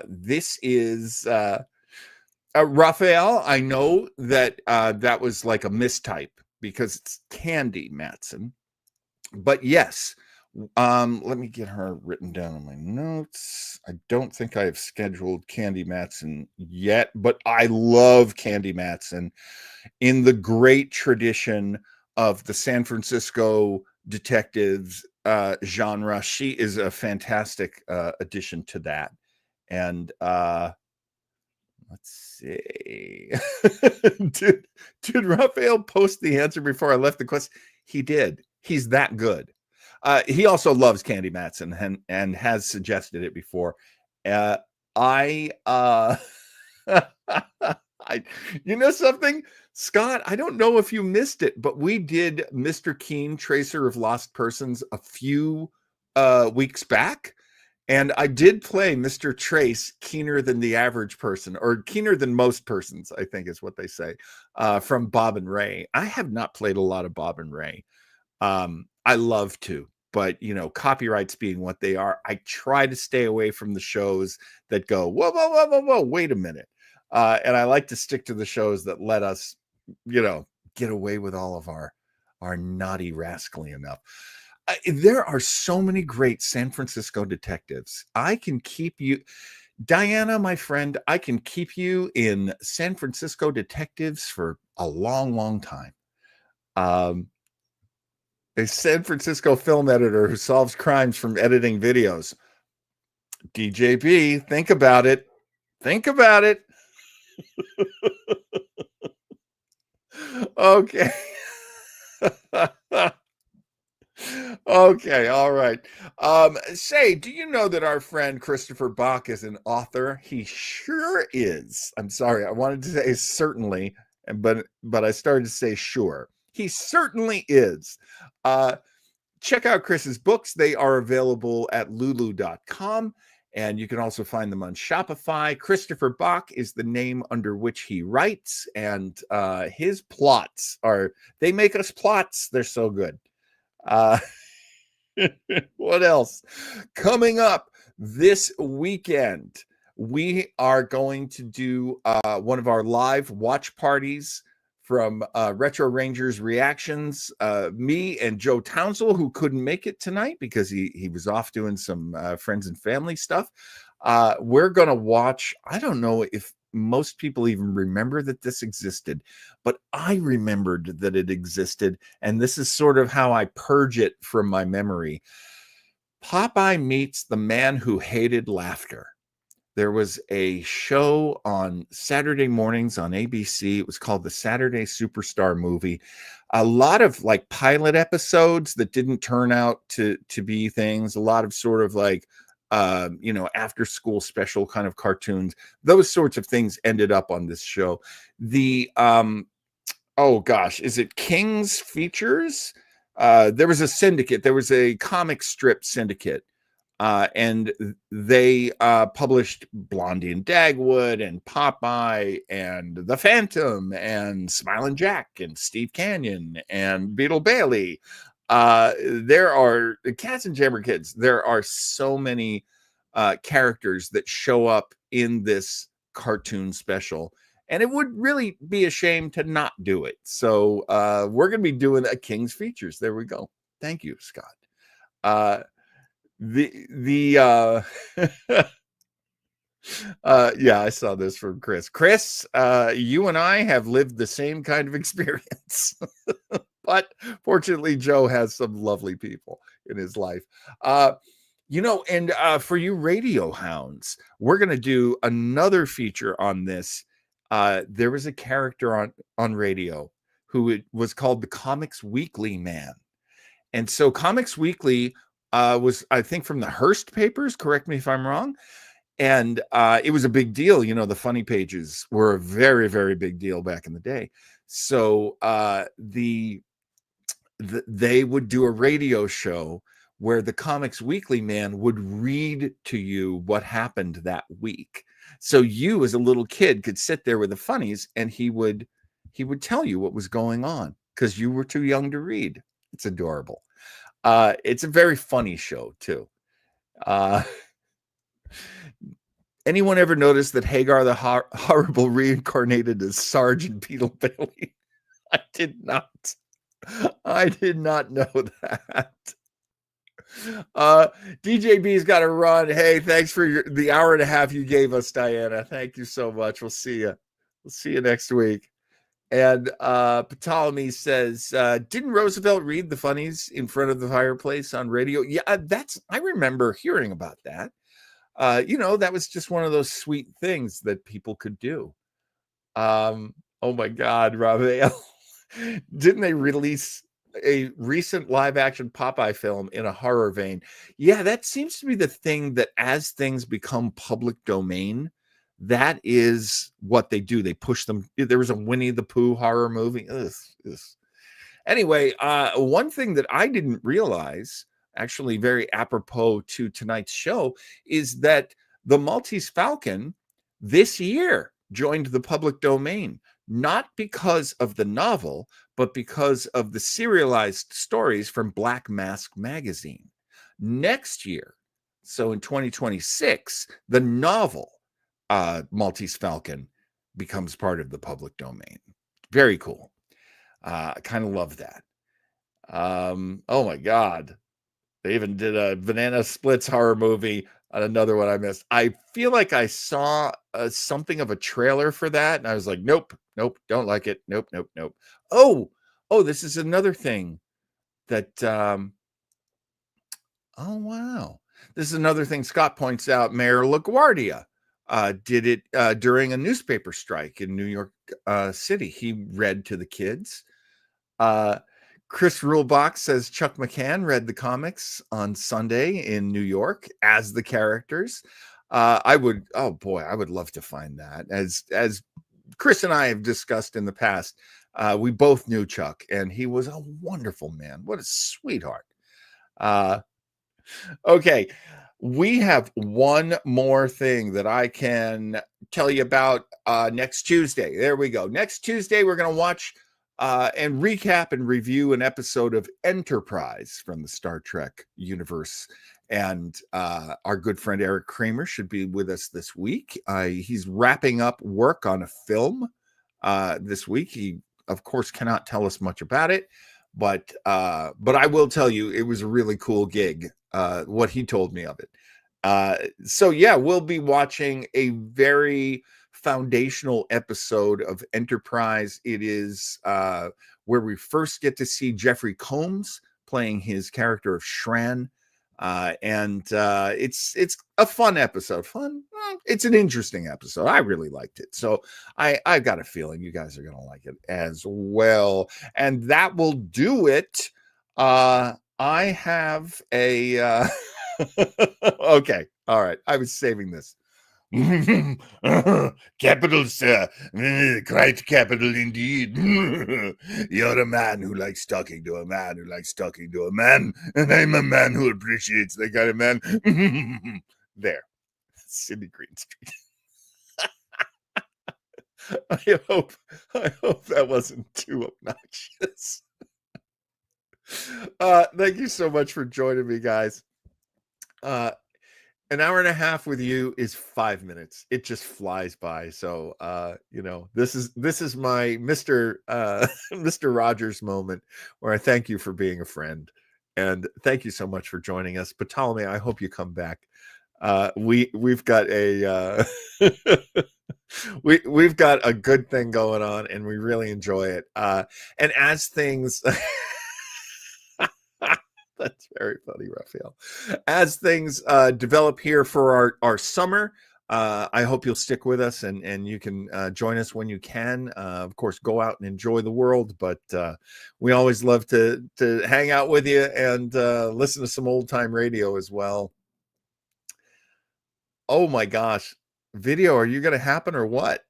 this is Raphael. I know that that was like a mistype because it's Candy Matson. But yes, let me get her written down on my notes. I don't think I have scheduled Candy Matson yet, but I love Candy Matson in the great tradition of the San Francisco detectives genre. She is a fantastic addition to that. And let's see. Did Raphael post the answer before I left the question? He did. He's that good. He also loves Candy Matson and has suggested it before. You know something, Scott? I don't know if you missed it, but we did Mr. Keen, Tracer of Lost Persons, a few weeks back. And I did play Mr. Trace keener than the average person, or keener than most persons, I think is what they say, from Bob and Ray. I have not played a lot of Bob and Ray. I love to, but copyrights being what they are, I try to stay away from the shows that go, whoa, wait a minute. And I like to stick to the shows that let us, get away with all of our naughty rascally enough. There are so many great San Francisco detectives. I can keep you, Diana, my friend, I can keep you in San Francisco detectives for a long, long time. A San Francisco film editor who solves crimes from editing videos. DJB, think about it. Okay. Okay, all right. Say, do you know that our friend Christopher Bach is an author? He sure is. I'm sorry, I wanted to say certainly, but I started to say sure. He certainly is. Check out Chris's books. They are available at lulu.com, and you can also find them on Shopify. Christopher Bach is the name under which he writes, and his plots they make us plots. They're so good. What else? Coming up this weekend, we are going to do one of our live watch parties from Retro Rangers Reactions. Me and Joe Townsell, who couldn't make it tonight because he was off doing some friends and family stuff. We're going to watch, I don't know if most people even remember that this existed, but I remembered that it existed, and this is sort of how I purge it from my memory. Popeye Meets the Man Who Hated Laughter. There was a show on Saturday mornings on ABC. It was called the Saturday Superstar Movie. A lot of like pilot episodes that didn't turn out to be things. A lot of sort of like, after school special kind of cartoons. Those sorts of things ended up on this show. The, oh gosh, is it King's Features? There was a syndicate. There was a comic strip syndicate. And they published Blondie and Dagwood and Popeye and The Phantom and Smilin' Jack and Steve Canyon and Beetle Bailey. There are Cats and Jammer Kids. There are so many characters that show up in this cartoon special. And it would really be a shame to not do it. So we're going to be doing a King's Features. There we go. Thank you, Scott. Yeah, I saw this from Chris. Chris, you and I have lived the same kind of experience, but fortunately Joe has some lovely people in his life. And for you radio hounds, we're going to do another feature on this. There was a character on radio who was called the Comics Weekly Man. And so Comics Weekly was, I think, from the Hearst papers, correct me if I'm wrong. And it was a big deal. The funny pages were a very, very big deal back in the day. So they would do a radio show where the Comics Weekly Man would read to you what happened that week. So you as a little kid could sit there with the funnies and he would tell you what was going on because you were too young to read. It's adorable. It's a very funny show too. Anyone ever noticed that Hagar the Horrible reincarnated as Sergeant Beetle Bailey? I did not know that. DJB's got to run. Hey, thanks for the hour and a half you gave us, Diana. Thank you so much. We'll see you. We'll see you next week. And Ptolemy says, didn't Roosevelt read the funnies in front of the fireplace on radio? Yeah, I remember hearing about that. That was just one of those sweet things that people could do. Oh my God, Raphael. Didn't they release a recent live action Popeye film in a horror vein? Yeah, that seems to be the thing that as things become public domain, that is what they do. They push them. There was a Winnie the Pooh horror movie. Ugh. Anyway, one thing that I didn't realize, actually very apropos to tonight's show, is that the Maltese Falcon this year joined the public domain, not because of the novel, but because of the serialized stories from Black Mask magazine. Next year, so in 2026, the novel Maltese Falcon becomes part of the public domain. Very cool. I kind of love that. Oh my God. They even did a Banana Splits horror movie on another one I missed. I feel like I saw something of a trailer for that. And I was like, nope, don't like it. Nope. Oh, this is another thing that, oh, wow. This is another thing Scott points out. Mayor LaGuardia did it during a newspaper strike in New York City. He read to the kids. Chris Rulebox says Chuck McCann read the comics on Sunday in New York as the characters. I would love to find that. As Chris and I have discussed in the past, we both knew Chuck, and he was a wonderful man. What a sweetheart. Okay. We have one more thing that I can tell you about next Tuesday. There we go. Next Tuesday, we're going to watch and recap and review an episode of Enterprise from the Star Trek universe. And our good friend Eric Kramer should be with us this week. He's wrapping up work on a film this week. He, of course, cannot tell us much about it, but I will tell you it was a really cool gig, what he told me of it. So yeah, we'll be watching a very foundational episode of Enterprise. It is where we first get to see Jeffrey Combs playing his character of Shran. And it's a fun episode. Fun? It's an interesting episode. I really liked it. So I got a feeling you guys are going to like it as well. And that will do it. I have a... okay. All right. I was saving this. Capital, sir. Quite capital indeed. You're a man who likes talking to a man who likes talking to a man, and I'm a man who appreciates that kind of man. There. Sidney Greenstreet. I hope that wasn't too obnoxious. Thank you so much for joining me, guys. An hour and a half with you is 5 minutes. It just flies by. So, this is my Mr. Rogers moment where I thank you for being a friend, and thank you so much for joining us, Ptolemy. I hope you come back. We've got a we've got a good thing going on, and we really enjoy it. And as things. That's very funny, Raphael. As things develop here for our summer, I hope you'll stick with us and you can join us when you can. Of course, go out and enjoy the world, but we always love to hang out with you and listen to some old time radio as well. Oh my gosh, video, are you going to happen or what?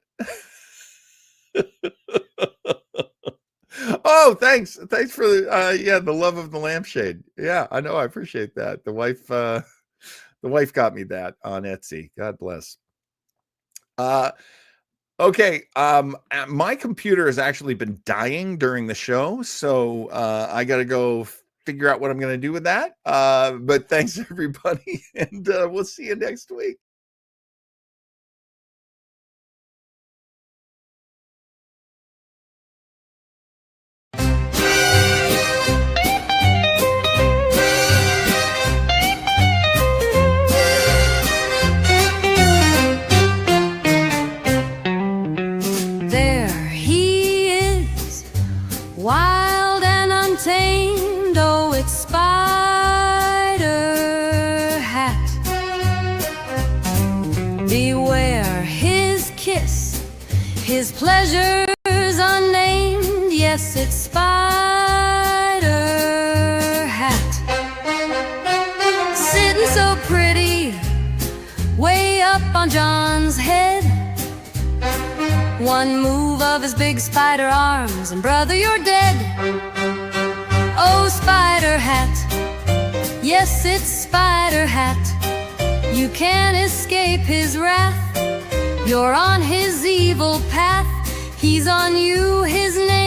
Oh, thanks for the love of the lampshade. Yeah, I know, I appreciate that. The wife got me that on Etsy. God bless. Okay, my computer has actually been dying during the show, so I got to go figure out what I'm going to do with that. But thanks everybody, and we'll see you next week. Wild and untamed, oh, it's Spider Hat. Beware his kiss, his pleasures unnamed. Yes, it's Spider Hat. Sitting so pretty, way up on John's head. One move of his big spider arms, and brother, you're dead. Oh, Spider Hat, yes, it's Spider Hat. You can't escape his wrath. You're on his evil path. He's on you, his name